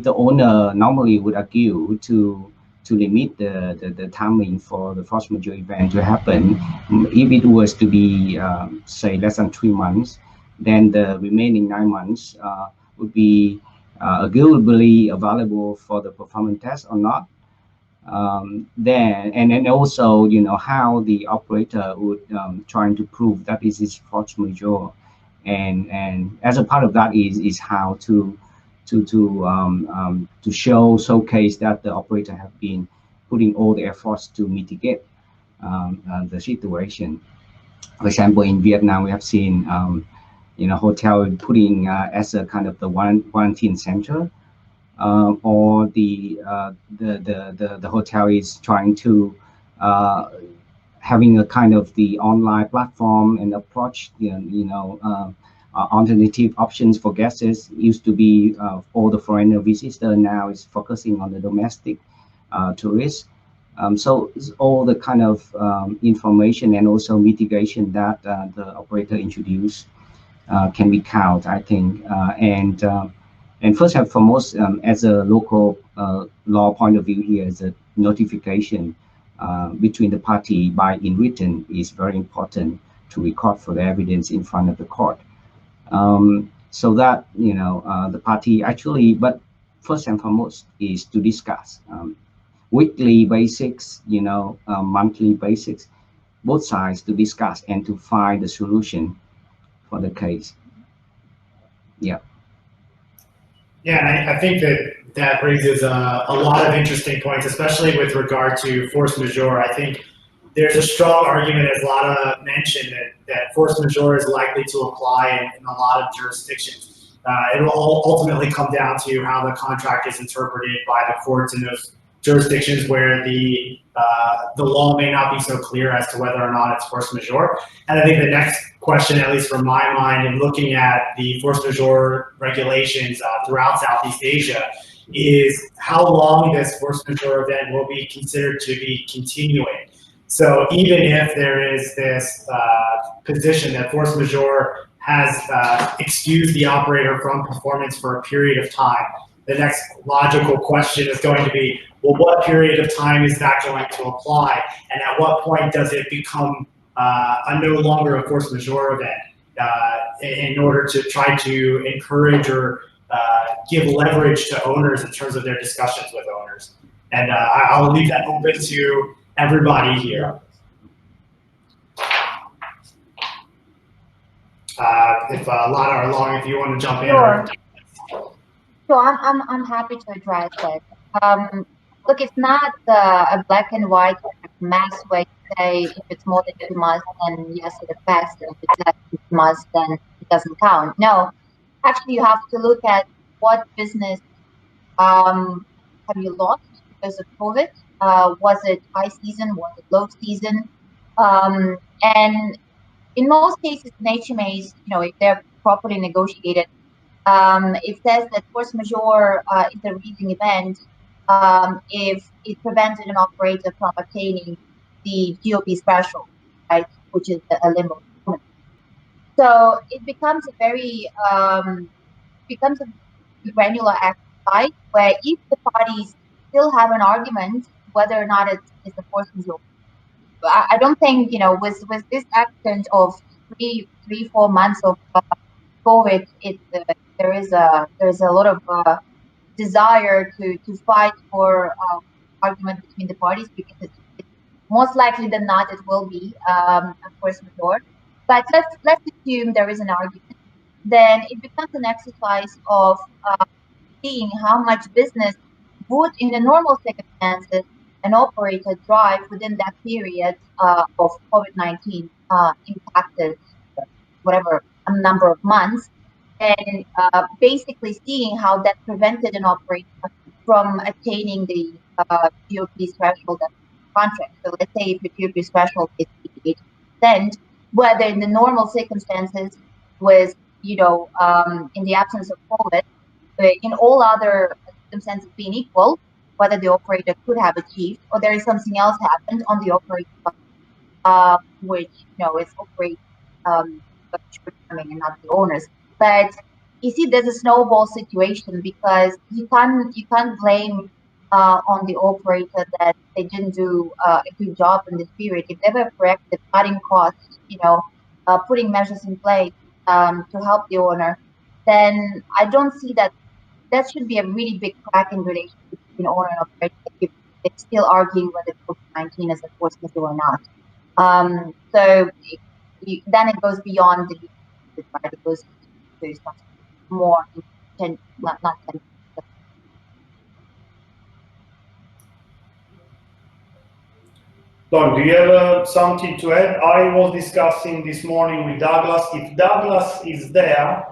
the owner normally would argue to limit the timing for the force majeure event to happen. If it was to be say less than 3 months, then the remaining 9 months would be arguably available for the performance test or not. Then also how the operator would trying to prove that this is force majeure, and as a part of that is how to showcase that the operator have been putting all the efforts to mitigate the situation. For example, in Vietnam, we have seen hotel putting as a kind of the quarantine center. Or the hotel is trying to having a kind of the online platform and approach alternative options for guests. Used to be all the foreigner visitor, now is focusing on the domestic tourists. So it's all the kind of information and also mitigation that the operator introduced can be counted, I think, and first and foremost, as a local law point of view here, is a notification between the party by in written is very important to record for the evidence in front of the court. So that, the party actually, but first and foremost is to discuss weekly basics, monthly basics, both sides to discuss and to find the solution for the case. Yeah. Yeah, and I think that raises a lot of interesting points, especially with regard to force majeure. I think there's a strong argument, as Lada mentioned, that force majeure is likely to apply in a lot of jurisdictions. It will ultimately come down to how the contract is interpreted by the courts in those jurisdictions where the law may not be so clear as to whether or not it's force majeure. And I think the next question, at least from my mind, in looking at the force majeure regulations throughout Southeast Asia, is how long this force majeure event will be considered to be continuing. So even if there is this position that force majeure has excused the operator from performance for a period of time, the next logical question is going to be, well, what period of time is that going to apply? And at what point does it become no longer a force majeure event in order to try to encourage or give leverage to owners in terms of their discussions with owners? And I'll leave that open to everybody here. If Lada or Long, if you want to jump in. Sure. So I'm happy to address that. Look, it's not a black and white mass way to say if it's more than 2 months, then yes, it affects, and if it's less than 2 months, then it doesn't count. No, actually, you have to look at what business have you lost because of COVID. Was it high season? Was it low season? And in most cases, in HMAs, if they're properly negotiated, it says that force majeure is a reason event if it prevented an operator from obtaining the GOP special, right, which is a limbo. So it becomes a very granular exercise where if the parties still have an argument whether or not it's a force majeure. I don't think with this accent of 3-4 months of COVID, there is a lot of desire to fight for argument between the parties, because it's most likely than not it will be of course majeure. But let's assume there is an argument. Then it becomes an exercise of seeing how much business would, in the normal circumstances, an operator drive within that period of COVID-19 impacted whatever a number of months, and basically seeing how that prevented an operator from attaining the GOP threshold of the contract. So let's say if the GOP threshold is 88%, whether in the normal circumstances was, in the absence of COVID, in all other circumstances being equal, whether the operator could have achieved, or there is something else happened on the operator, which is operating shortcoming and not the owners. But you see, there's a snowball situation, because you can't blame on the operator that they didn't do a good job in this period. If they were proactive, cutting costs, putting measures in place to help the owner, then I don't see that should be a really big crack in relationship between owner and operator if they're still arguing whether COVID-19 is a force majeure or not. So then it goes beyond the right? It goes to something more, not 10. Don, do you have something to add? I was discussing this morning with Douglas. If Douglas is there,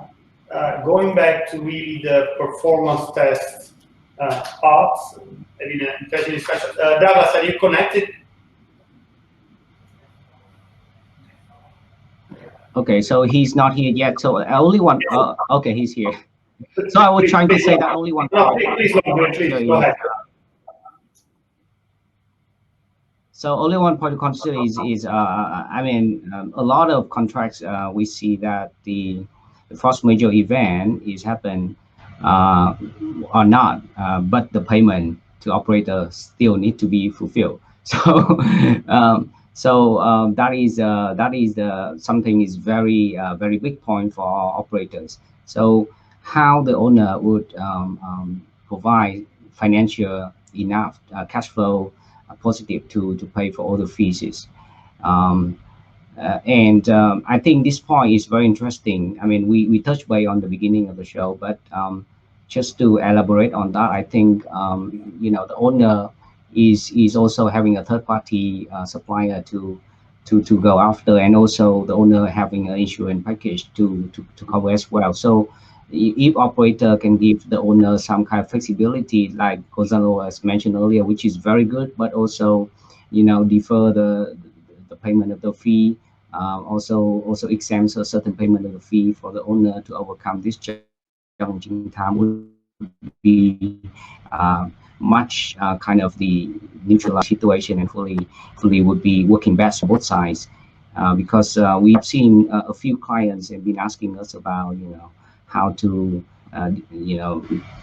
going back to really the performance test parts, in an interesting discussion. Douglas, are you connected? Okay, so he's not here yet. So only one. Okay, he's here. So I was trying to say that only one. No, please go ahead. So only one point to consider is I mean, a lot of contracts we see that the force majeure event is happen or not, but the payment to operator still need to be fulfilled. So that is something is very big point for our operators. So how the owner would provide financial enough cash flow positive to pay for all the fees. I think this point is very interesting. I mean, we touched base on the beginning of the show, but just to elaborate on that, I think the owner is also having a third-party supplier to go after, and also the owner having an insurance package to cover as well. So if operator can give the owner some kind of flexibility, like Gonzalo has mentioned earlier, which is very good, but also defer the payment of the fee, also exempts a certain payment of the fee for the owner to overcome this challenging time, would be much kind of the neutral situation, and fully would be working best for both sides, because we've seen a few clients have been asking us about how to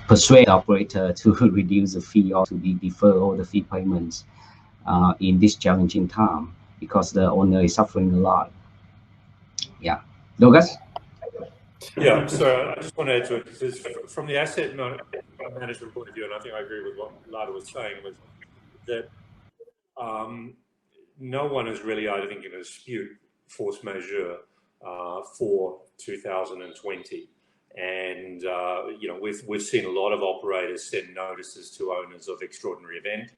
persuade the operator to reduce the fee or to defer all the fee payments in this challenging time, because the owner is suffering a lot. Yeah, Douglas? Yeah, so I just want to add to it, because from the asset management point of view, and I think I agree with what Lada was saying, was that no one is really, I think, going to dispute force majeure for 2020. And we've seen a lot of operators send notices to owners of extraordinary event,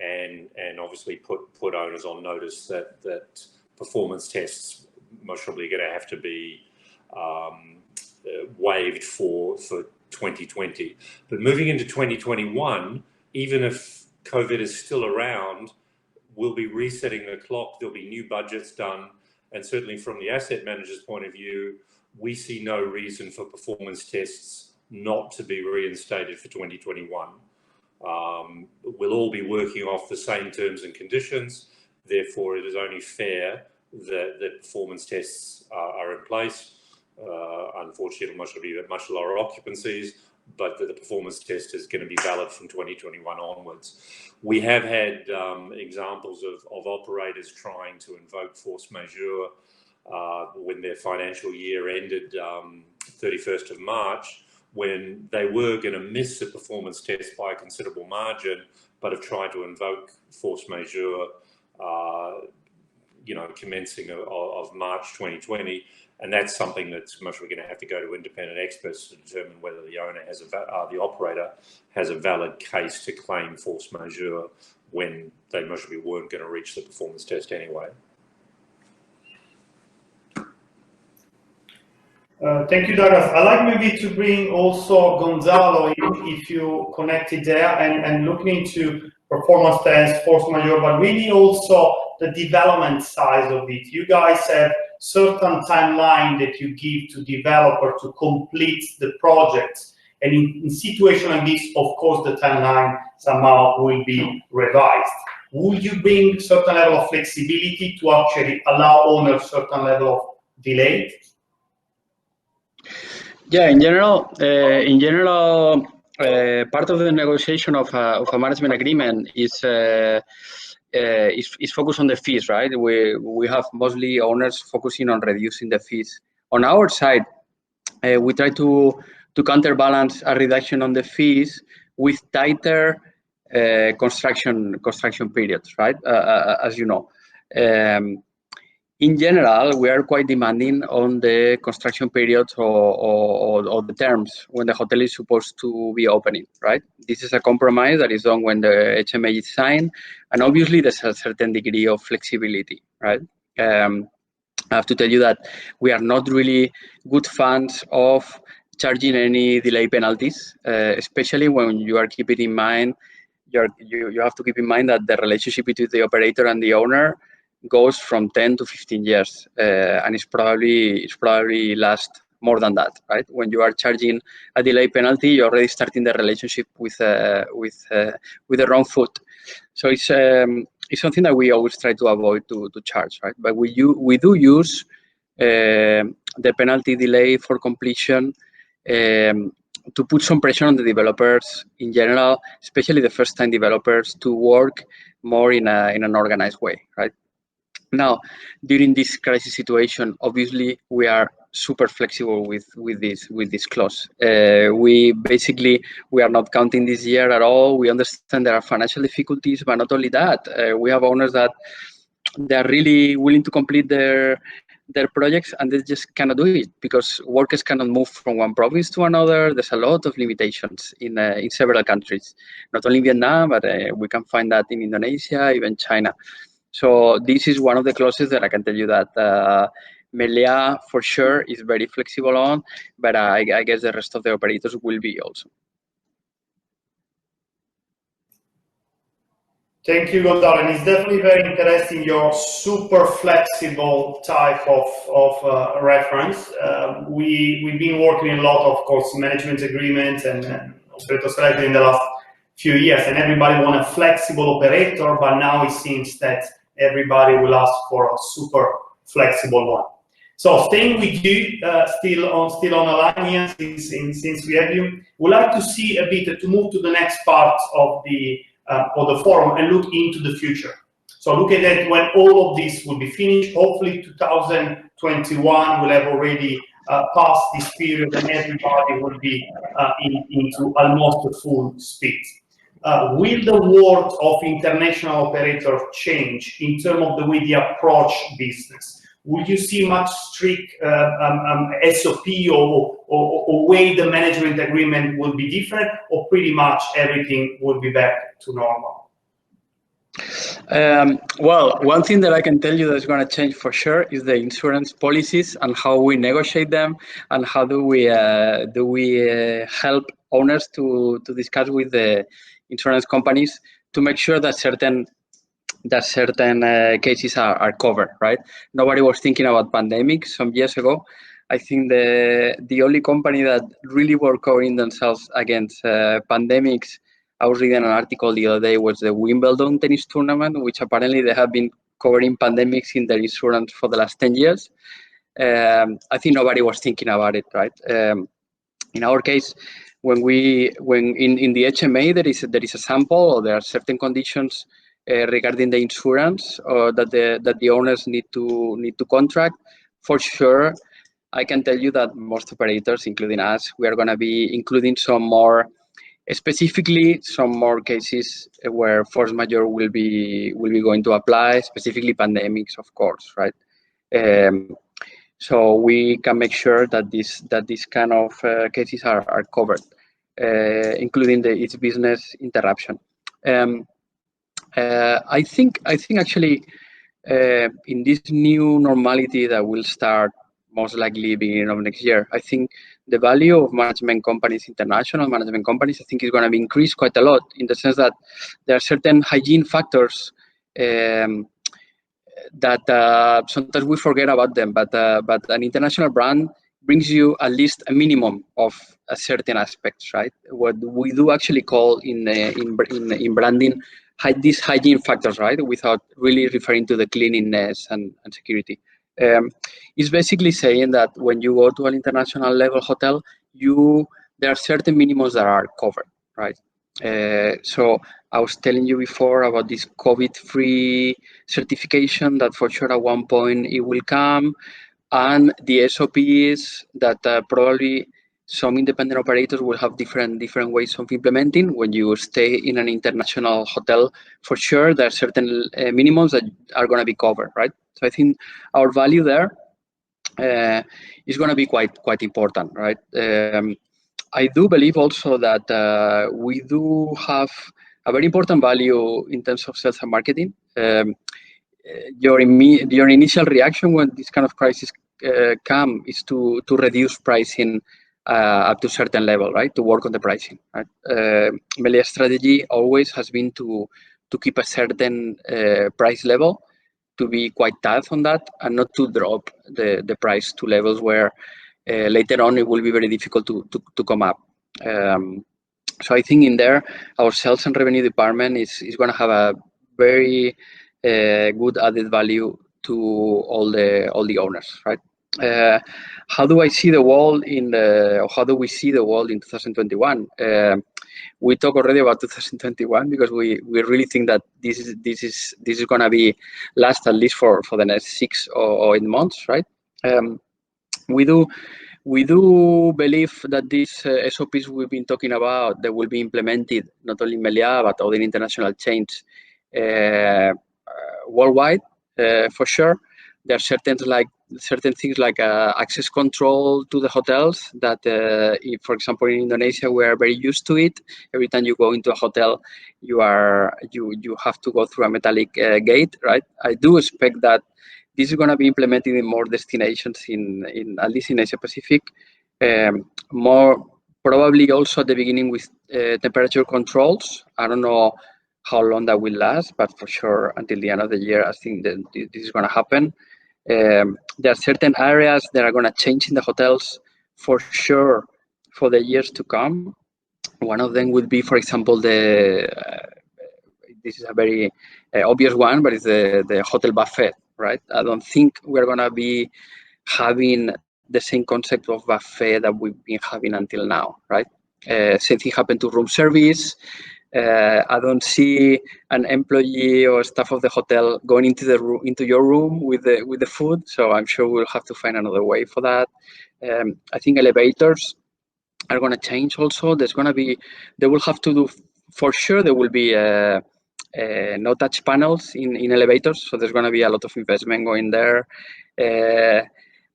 and obviously put owners on notice that performance tests most probably going to have to be waived for 2020. But moving into 2021, even if COVID is still around, we'll be resetting the clock. There'll be new budgets done, and certainly from the asset manager's point of view, we see no reason for performance tests not to be reinstated for 2021. We'll all be working off the same terms and conditions. Therefore, it is only fair that performance tests are in place. Unfortunately, it'll be at much lower occupancies, but the performance test is going to be valid from 2021 onwards. We have had examples of operators trying to invoke force majeure when their financial year ended 31st of March, when they were going to miss the performance test by a considerable margin, but have tried to invoke force majeure, commencing of March 2020. And that's something that's most we're going to have to go to independent experts to determine whether the owner has the operator has a valid case to claim force majeure when they most weren't going to reach the performance test anyway. Thank you, Douglas. I'd like maybe to bring also Gonzalo in, if you connected there, and looking into performance tests, force majeure, but really also the development side of it. You guys have certain timeline that you give to developer to complete the project. And in situation like this, of course, the timeline somehow will be revised. Will you bring certain level of flexibility to actually allow owners certain level of delay? Yeah, in general, part of the negotiation of a management agreement is focused on the fees, right? We have mostly owners focusing on reducing the fees. On our side, we try to counterbalance a reduction on the fees with tighter construction periods, right? As you know. In general, we are quite demanding on the construction periods or the terms when the hotel is supposed to be opening, right? This is a compromise that is done when the HMA is signed, and obviously there's a certain degree of flexibility, right? I have to tell you that we are not really good fans of charging any delay penalties, especially when you are keeping in mind, you have to keep in mind that the relationship between the operator and the owner goes from 10 to 15 years, and it's probably last more than that, right? When you are charging a delay penalty, you're already starting the relationship with the wrong foot. So it's something that we always try to avoid to charge, right? But we do use the penalty delay for completion to put some pressure on the developers in general, especially the first-time developers, to work more in an organized way, right? Now, during this crisis situation, obviously we are super flexible with this clause. We are not counting this year at all. We understand there are financial difficulties, but not only that, we have owners that they are really willing to complete their projects, and they just cannot do it because workers cannot move from one province to another. There's a lot of limitations in several countries, not only Vietnam, but we can find that in Indonesia, even China. So this is one of the clauses that I can tell you that Melia for sure is very flexible on, but I guess the rest of the operators will be also. Thank you, Gonzalo. And it's definitely very interesting, your super flexible type of reference. We've been working a lot, of course, management agreements and operator selection in the last few years, and everybody want a flexible operator, but now it seems that everybody will ask for a super flexible one. So staying with you, still on the line here, since we have you, we'd like to see a bit, to move to the next part of the forum and look into the future. So look at that when all of this will be finished. Hopefully 2021 will have already passed this period and everybody will be into almost a full speed. Will the world of international operators change in terms of the way they approach business? Will you see much strict SOP or way the management agreement will be different, or pretty much everything will be back to normal? Well, one thing that I can tell you that's going to change for sure is the insurance policies and how we negotiate them, and how do we help owners to discuss with the insurance companies to make sure that certain cases are covered, right? Nobody was thinking about pandemic some years ago. I think the only company that really were covering themselves against pandemics, I was reading an article the other day, was the Wimbledon tennis tournament, which apparently they have been covering pandemics in their insurance for the last 10 years. I think nobody was thinking about it, right? In our case, when in the HMA there is a sample, or there are certain conditions regarding the insurance that the owners need to contract. For sure, I can tell you that most operators, including us, we are going to be including some more, specifically some more cases where force majeure will be going to apply, specifically pandemics, of course, right? So we can make sure that these kind of cases are covered, including each business interruption. I think actually in this new normality that will start most likely beginning of next year, I think the value of management companies, international management companies, I think is going to be increased quite a lot, in the sense that there are certain hygiene factors that sometimes we forget about them, but an international brand brings you at least a minimum of a certain aspects, right? What we do actually call in branding these hygiene factors, right? Without really referring to the cleanliness and security. It's basically saying that when you go to an international level hotel, there are certain minimums that are covered, right? So I was telling you before about this COVID-free certification that for sure at one point it will come, and the SOPs that probably some independent operators will have different ways of implementing. When you stay in an international hotel, for sure there are certain minimums that are going to be covered, right? So I think our value there is going to be quite important, right? I do believe also that we do have a very important value in terms of sales and marketing. Your initial reaction when this kind of crisis come is to reduce pricing up to a certain level, right? To work on the pricing, right? Melia's strategy always has been to keep a certain price level, to be quite tough on that, and not to drop the price to levels where later on it will be very difficult to come up. So I think in there, our sales and revenue department is going to have a very good added value to all the owners, right? How do I see the world how do we see the world in 2021? We talk already about 2021 because we really think that this is going to be last at least for the next 6 or 8 months, right? We do believe that these SOPs we've been talking about, they will be implemented not only in Melia but other international chains worldwide, for sure. There are certain things like access control to the hotels that, if, for example, in Indonesia, we are very used to it. Every time you go into a hotel, you have to go through a metallic gate, right? I do expect that this is going to be implemented in more destinations in at least in Asia Pacific. More probably also at the beginning with temperature controls. I don't know how long that will last, but for sure until the end of the year, I think that this is going to happen. There are certain areas that are going to change in the hotels for sure for the years to come. One of them would be, for example, this is a very obvious one, but it's the hotel buffet, right? I don't think we're going to be having the same concept of buffet that we've been having until now, right? Same thing happened to room service. I don't see an employee or staff of the hotel going into your room with the food. So I'm sure we'll have to find another way for that. I think elevators are going to change also. There will have to do, for sure, there will be no touch panels in elevators. So there's going to be a lot of investment going there.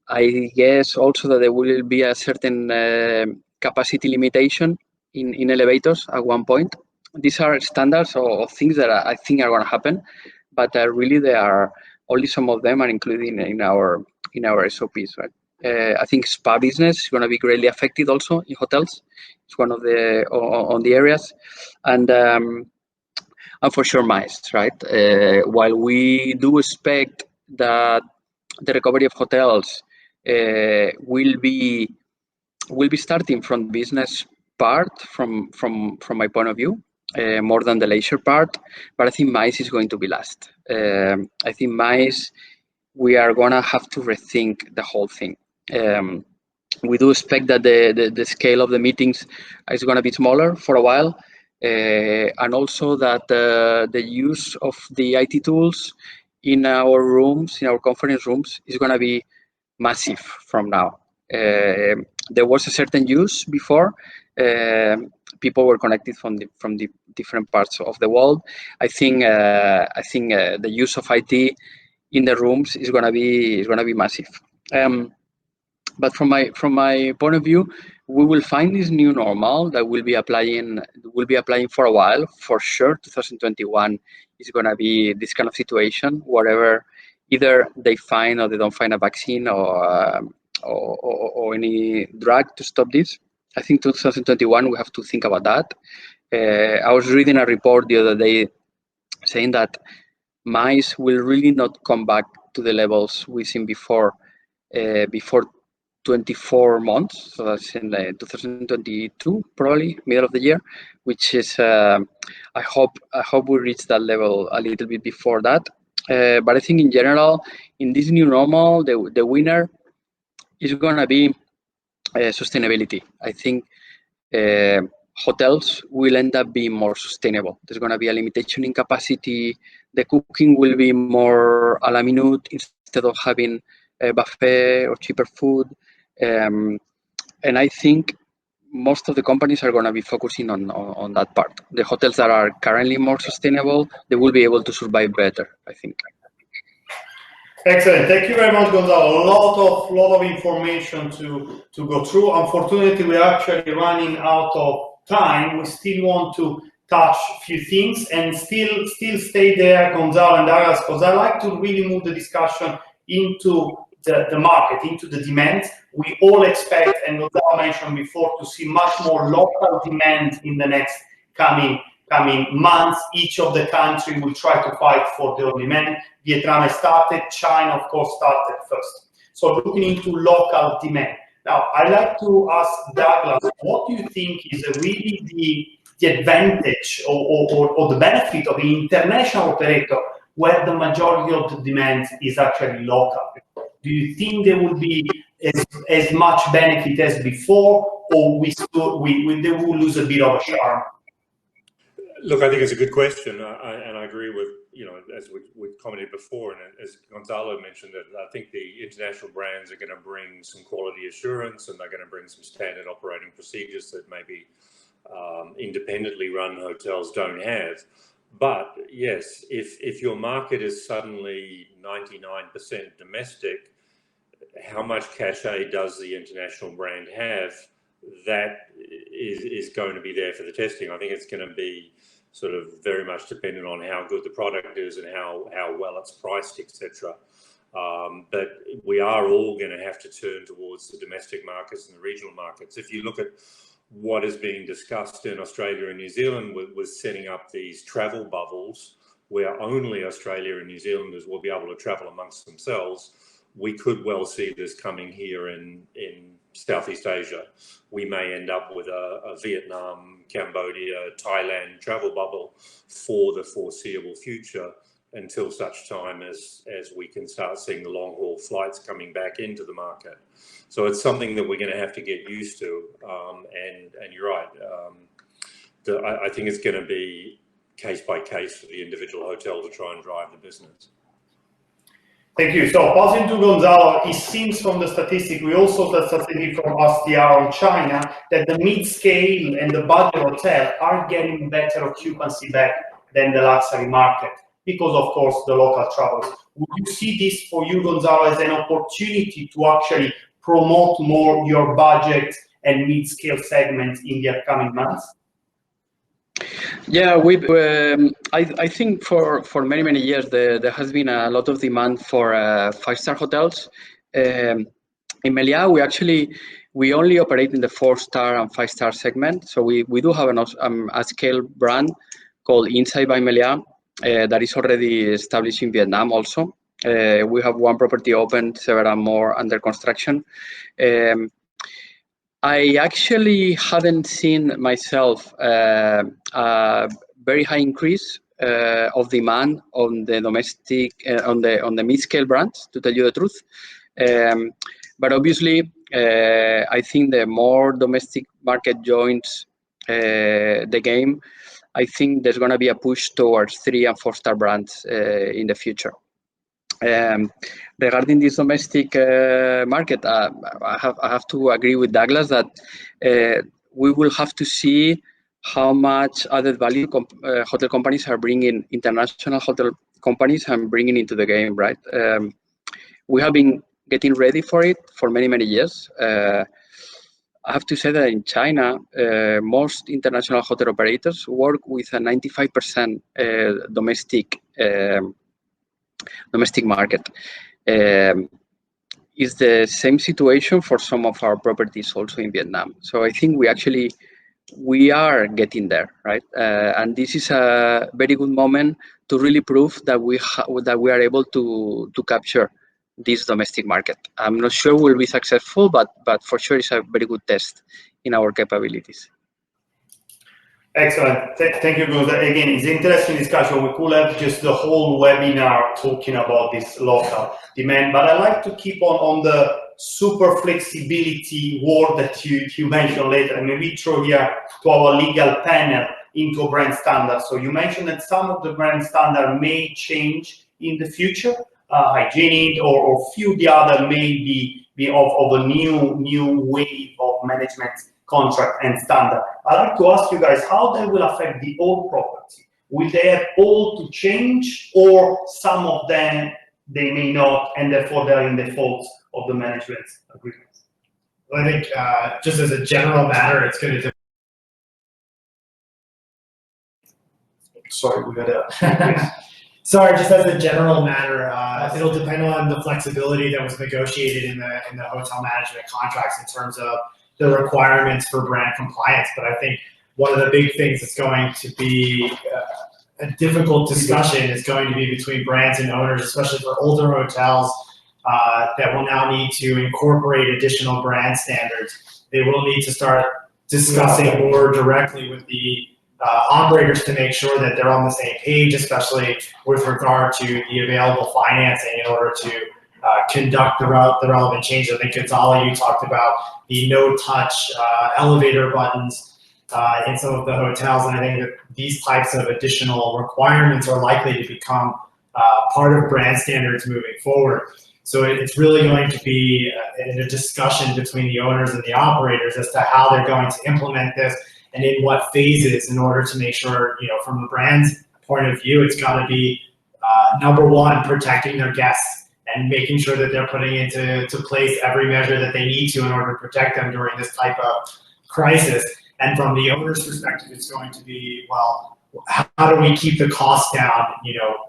I guess also that there will be a certain capacity limitation in elevators at one point. These are standards or things that I think are going to happen, but really they are only some of them are included in our SOPs, right? I think spa business is going to be greatly affected also in hotels. It's one of on the areas, and for sure MICE, right? While we do expect that the recovery of hotels will be starting from business part from my point of view, more than the leisure part, but I think MICE is going to be last. I think MICE, we are going to have to rethink the whole thing. We do expect that the scale of the meetings is going to be smaller for a while, and also that the use of the IT tools in our rooms, in our conference rooms, is going to be massive from now. there was a certain use before. People were connected from the different parts of the world. I think the use of IT in the rooms is gonna be massive. But from my point of view, we will find this new normal that we'll be applying for a while. For sure, 2021 is gonna be this kind of situation, wherever either they find or they don't find a vaccine or any drug to stop this. I think 2021 we have to think about that. I was reading a report the other day saying that MICE will really not come back to the levels we've seen before 24 months. So that's in 2022, probably middle of the year, which is I hope we reach that level a little bit before that. But I think in general, in this new normal, the winner is gonna be sustainability. I think hotels will end up being more sustainable. There's going to be a limitation in capacity. The cooking will be more a la minute instead of having a buffet or cheaper food. And I think most of the companies are going to be focusing on that part. The hotels that are currently more sustainable, they will be able to survive better, I think. Excellent. Thank you very much, Gonzalo. A lot of information to go through. Unfortunately, we're actually running out of time. We still want to touch a few things and still stay there, Gonzalo and Douglas, because I like to really move the discussion into the market, into the demand. We all expect, and Gonzalo mentioned before, to see much more local demand in the next coming months. Each of the country will try to fight for their demand. Vietnam has started, China, of course, started first. So looking into local demand. Now, I'd like to ask Douglas, what do you think is really the advantage or the benefit of an international operator where the majority of the demand is actually local? Do you think there will be as much benefit as before, or they will lose a bit of a charm? Look, I think it's a good question, and I agree with, as we commented before, and as Gonzalo mentioned, that I think the international brands are going to bring some quality assurance, and they're going to bring some standard operating procedures that maybe independently run hotels don't have. But yes, if your market is suddenly 99% domestic, how much cachet does the international brand have? That is going to be there for the testing. I think it's going to be sort of very much dependent on how good the product is and how well it's priced, etc. But we are all going to have to turn towards the domestic markets and the regional markets. If you look at what is being discussed in Australia and New Zealand with setting up these travel bubbles where only Australia and New Zealanders will be able to travel amongst themselves, we could well see this coming here in Southeast Asia. We may end up with a Vietnam, Cambodia, Thailand travel bubble for the foreseeable future until such time as we can start seeing the long-haul flights coming back into the market. So it's something that we're going to have to get used to. And you're right. I think it's going to be case by case for the individual hotel to try and drive the business. Thank you. So passing to Gonzalo, it seems from the statistic, we also the statistic from STR on China, that the mid-scale and the budget hotel are getting better occupancy back than the luxury market because, of course, the local travelers. Would you see this for you, Gonzalo, as an opportunity to actually promote more your budget and mid-scale segments in the upcoming months? Yeah, I think for many years there has been a lot of demand for 5-star hotels. In Melia, we only operate in the 4-star and 5-star segment. So we do have a scale brand called Inside by Melia that is already established in Vietnam also. We have one property open, several more under construction. I actually haven't seen myself a very high increase of demand on the domestic on the mid-scale brands, to tell you the truth. But obviously, I think the more domestic market joins the game, I think there's going to be a push towards 3- and 4-star brands in the future. Regarding this domestic market, I have to agree with Douglas that we will have to see how much added value hotel companies are bringing, international hotel companies, and bringing into the game, right? We have been getting ready for it for many years. I have to say that in China, most international hotel operators work with a 95% domestic market. Is the same situation for some of our properties also in Vietnam. So I think we are getting there, right? And this is a very good moment to really prove that we are able to capture this domestic market. I'm not sure we'll be successful, but for sure it's a very good test in our capabilities. Excellent. Thank you, Gonzalo. Again, it's an interesting discussion. We could have just the whole webinar talking about this local demand, but I like to keep on the super flexibility word that you mentioned later, and maybe throw here to our legal panel into brand standards. So you mentioned that some of the brand standard may change in the future, hygienic or few the other may be of a new wave of management contract and standard. I'd like to ask you guys how they will affect the old property. Will they have all to change, or some of them they may not, and therefore they're in default of the management agreement? Well, I think just as a general matter, it's going to. Sorry, we got a. Sorry, just as a general matter, it'll depend on the flexibility that was negotiated in the hotel management contracts in terms of the requirements for brand compliance. But I think one of the big things that's going to be a difficult discussion is going to be between brands and owners, especially for older hotels that will now need to incorporate additional brand standards. They will need to start discussing more directly with the operators to make sure that they're on the same page, especially with regard to the available financing in order to conduct the relevant changes. I think, Gonzalo, you talked about the no-touch elevator buttons in some of the hotels, and I think that these types of additional requirements are likely to become part of brand standards moving forward. So it's really going to be a discussion between the owners and the operators as to how they're going to implement this and in what phases, in order to make sure, from the brand's point of view, it's got to be number one, protecting their guests and making sure that they're putting into place every measure that they need to in order to protect them during this type of crisis. And from the owner's perspective, it's going to be, well, how do we keep the cost down,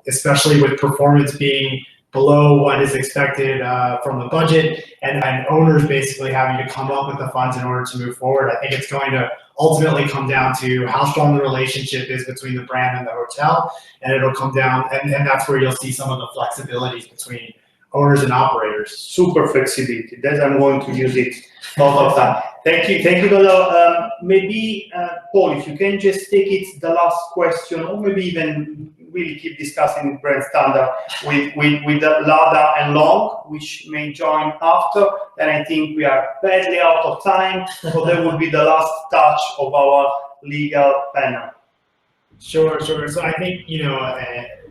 especially with performance being below what is expected from the budget, and owners basically having to come up with the funds in order to move forward. I think it's going to ultimately come down to how strong the relationship is between the brand and the hotel, and it'll come down, and that's where you'll see some of the flexibilities between owners and operators. Super flexibility. That I'm going to use it all the time. Thank you, Gonzalo. Maybe Paul, if you can just take it the last question, or maybe even really keep discussing brand standard with Lada and Long, which may join after. And I think we are badly out of time, so that would be the last touch of our legal panel. Sure. So I think,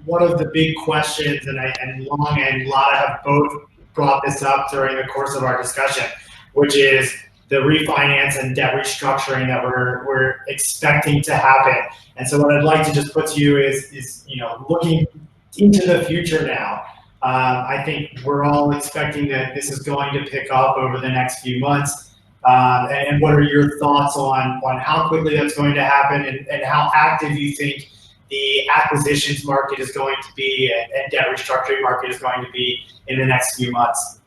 one of the big questions, and Long and Lada have both brought this up during the course of our discussion, which is the refinance and debt restructuring that we're expecting to happen. And so what I'd like to just put to you is looking into the future now. I think we're all expecting that this is going to pick up over the next few months. And what are your thoughts on how quickly that's going to happen, and how active you think the acquisitions market is going to be and debt restructuring market is going to be in the next few months?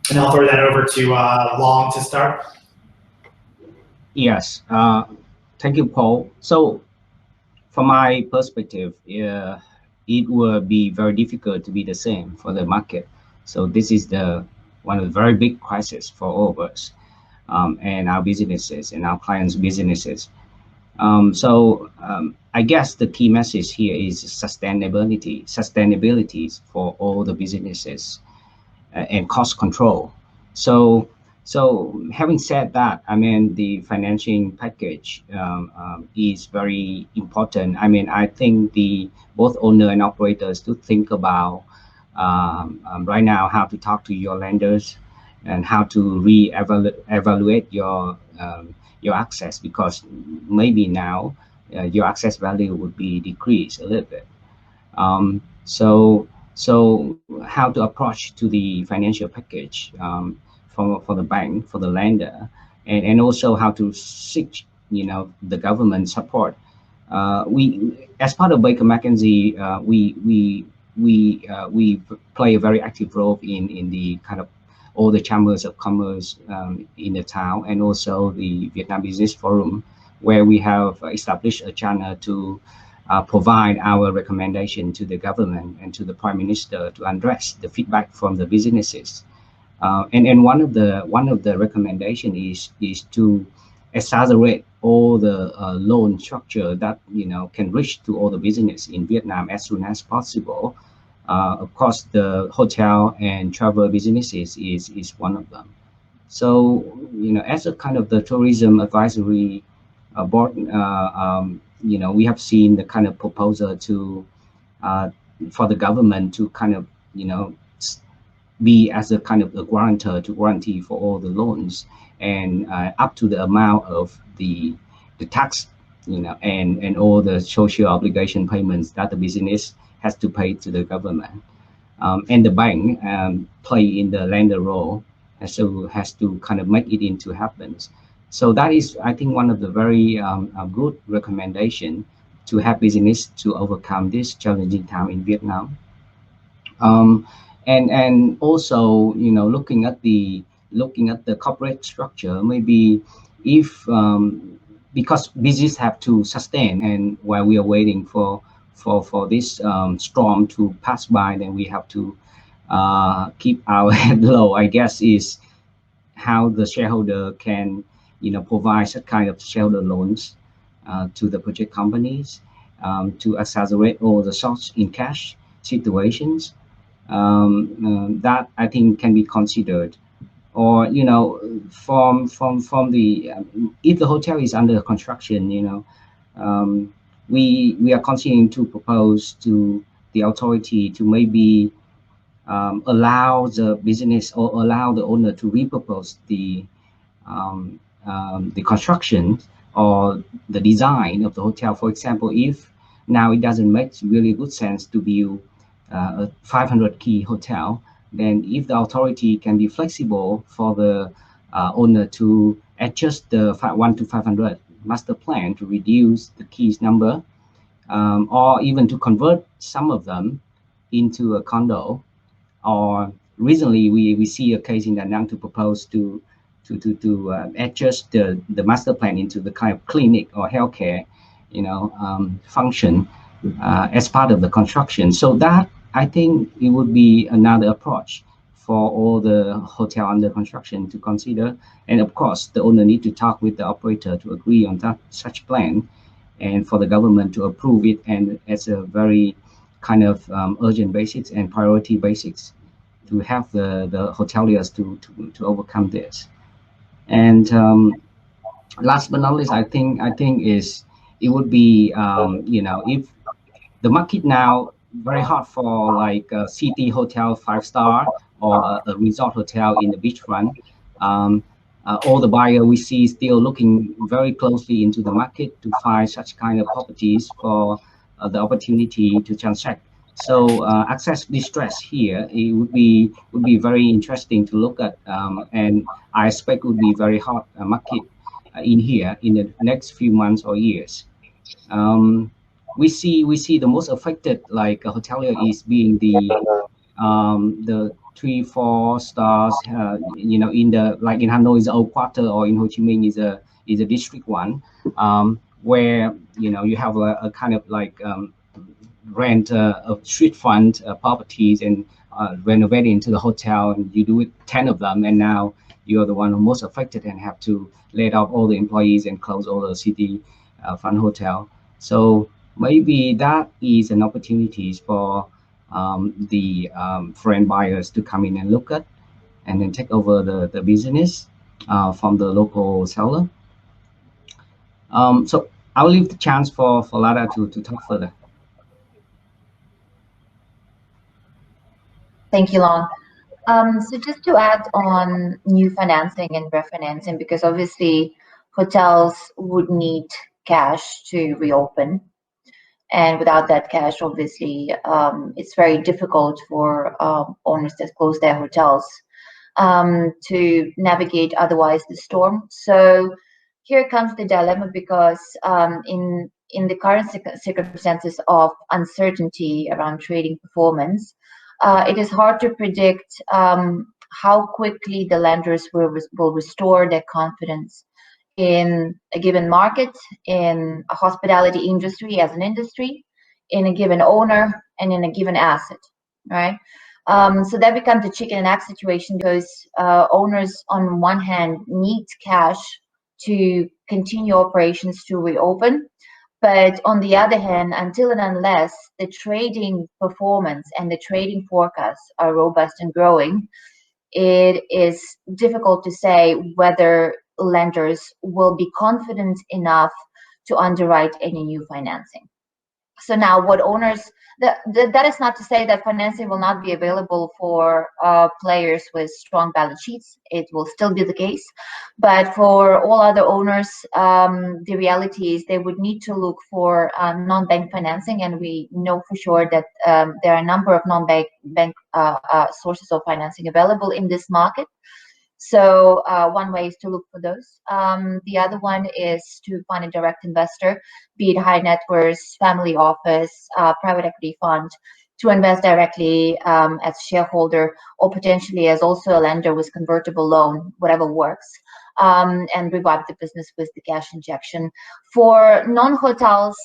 And I'll throw that over to Long to start. Yes, thank you, Paul. So from my perspective, it will be very difficult to be the same for the market. So this is one of the very big crises for all of us, and our businesses and our clients' businesses. I guess the key message here is sustainability for all the businesses and cost control. So So having said that, I mean, the financing package is very important. I mean, I think both owner and operators to think about right now how to talk to your lenders and how to evaluate your access, because maybe now your access value would be decreased a little bit. So how to approach to the financial package for the bank, for the lender, and also how to seek the government support. We, as part of Baker McKenzie, we play a very active role in the kind of all the chambers of commerce in the town, and also the Vietnam Business Forum, where we have established a channel to provide our recommendation to the government and to the Prime Minister to address the feedback from the businesses. And one of the recommendation is to accelerate all the loan structure that can reach to all the business in Vietnam as soon as possible. Of course, the hotel and travel businesses is one of them. So as a kind of the tourism advisory board, we have seen the kind of proposal to for the government to kind of be as a kind of a guarantor to guarantee for all the loans, and up to the amount of the tax, and all the social obligation payments that the business has to pay to the government, and the bank play in the lender role, and so has to kind of make it into happens. So that is, I think, one of the very good recommendation to have business to overcome this challenging time in Vietnam. And also, looking at the corporate structure, maybe if because business have to sustain, and while we are waiting for this storm to pass by, then we have to keep our head low, I guess, is how the shareholder can provide such kind of shareholder loans to the project companies to accelerate all the source in cash situations. That I think can be considered, or from the if the hotel is under construction, we are continuing to propose to the authority to maybe allow the business or allow the owner to repurpose the construction or the design of the hotel. For example, if now it doesn't make really good sense to build a 500 key hotel, then if the authority can be flexible for the owner to adjust the 1 to 500 master plan to reduce the keys number, or even to convert some of them into a condo. Or recently we see a case in Da Nang to propose to adjust the master plan into the kind of clinic or healthcare function as part of the construction. So that, I think, it would be another approach for all the hotel under construction to consider. And of course, the owner need to talk with the operator to agree on that such plan, and for the government to approve it, and as a very kind of urgent basis and priority basis to have the hoteliers to overcome this. And last but not least, I think is it would be if the market now very hard for like a city hotel 5-star or a resort hotel in the beachfront. All the buyer we see still looking very closely into the market to find such kind of properties for the opportunity to transact. So access distress here, it would be very interesting to look at, and I expect would be very hot market in here in the next few months or years. We see the most affected, like hotelier, is being the 3-4 stars. In the, like in Hanoi is the old quarter, or in Ho Chi Minh is a district one, where you have a kind of like rent of street front properties and renovate into the hotel, and you do it 10 of them, and now you're the one who most affected and have to lay off all the employees and close all the city front hotel. So maybe that is an opportunity for the foreign buyers to come in and look at, and then take over the business. from the local seller. So I'll leave the chance for Lada to talk further. Thank you, Long. So just to add on new financing and refinancing, because obviously hotels would need cash to reopen. And without that cash, obviously, it's very difficult for owners that close their hotels to navigate otherwise the storm. So here comes the dilemma, because in the current circumstances of uncertainty around trading performance, it is hard to predict how quickly the lenders will restore their confidence in a given market, in a hospitality industry as an industry, in a given owner, and in a given asset, right? So that becomes a chicken and egg situation, because owners on one hand need cash to continue operations to reopen. But on the other hand, until and unless the trading performance and the trading forecasts are robust and growing, it is difficult to say whether lenders will be confident enough to underwrite any new financing. So now what owners, that is not to say that financing will not be available for players with strong balance sheets. It will still be the case. But for all other owners, the reality is they would need to look for non-bank financing. And we know for sure that there are a number of non-bank sources of financing available in this market. So one way is to look for those. The other one is to find a direct investor, be it high net worth, family office, private equity fund, to invest directly as shareholder, or potentially as also a lender with convertible loan, whatever works, and revive the business with the cash injection. For non-hotels,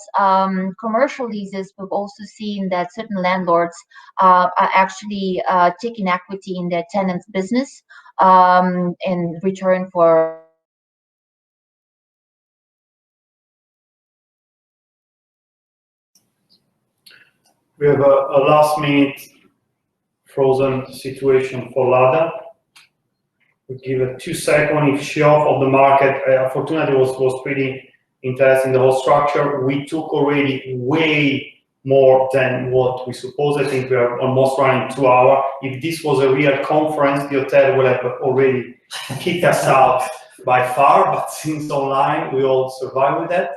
commercial leases, we've also seen that certain landlords are actually taking equity in their tenants' business in return for we have a last minute frozen situation for Lada. We'll give it 2 seconds. If she off the market, unfortunately was pretty interesting, the whole structure. We took already way more than what we supposed. I think we are almost running 2 hours. If this was a real conference, the hotel would have already kicked us out by far, but since online, we all survive with that.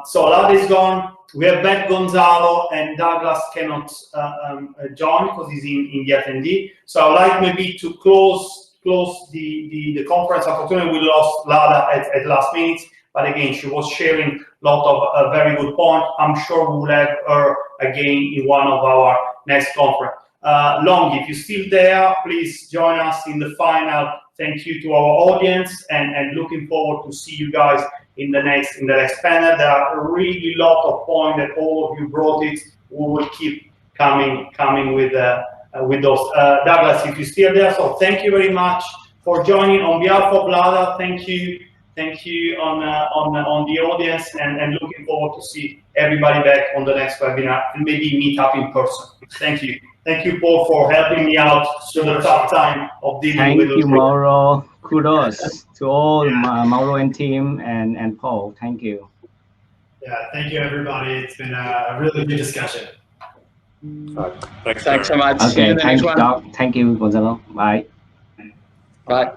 So Lada is gone. We have back Gonzalo, and Douglas cannot join because he's in the attendee. So I'd like maybe to close the conference. Unfortunately, we lost Lada at last minute, but again, she was sharing a lot of very good points. I'm sure we will have her again in one of our next conference. Long, if you're still there, please join us in the final. Thank you to our audience, and looking forward to see you guys in the next panel. There are a really lot of points that all of you brought it. We will keep coming with those. Douglas, if you're still there, so thank you very much for joining. On behalf of Lada, thank you on the audience, and looking forward to see everybody back on the next webinar and maybe meet up in person. Thank you. Thank you, Paul, for helping me out through the tough time of dealing with. Thank you, Mauro. Kudos to all Mauro and team, and Paul. Thank you. Yeah, thank you, everybody. It's been a really good discussion. Thanks so much. Okay, thank you, Doc. Thank you, Gonzalo. Bye. Bye.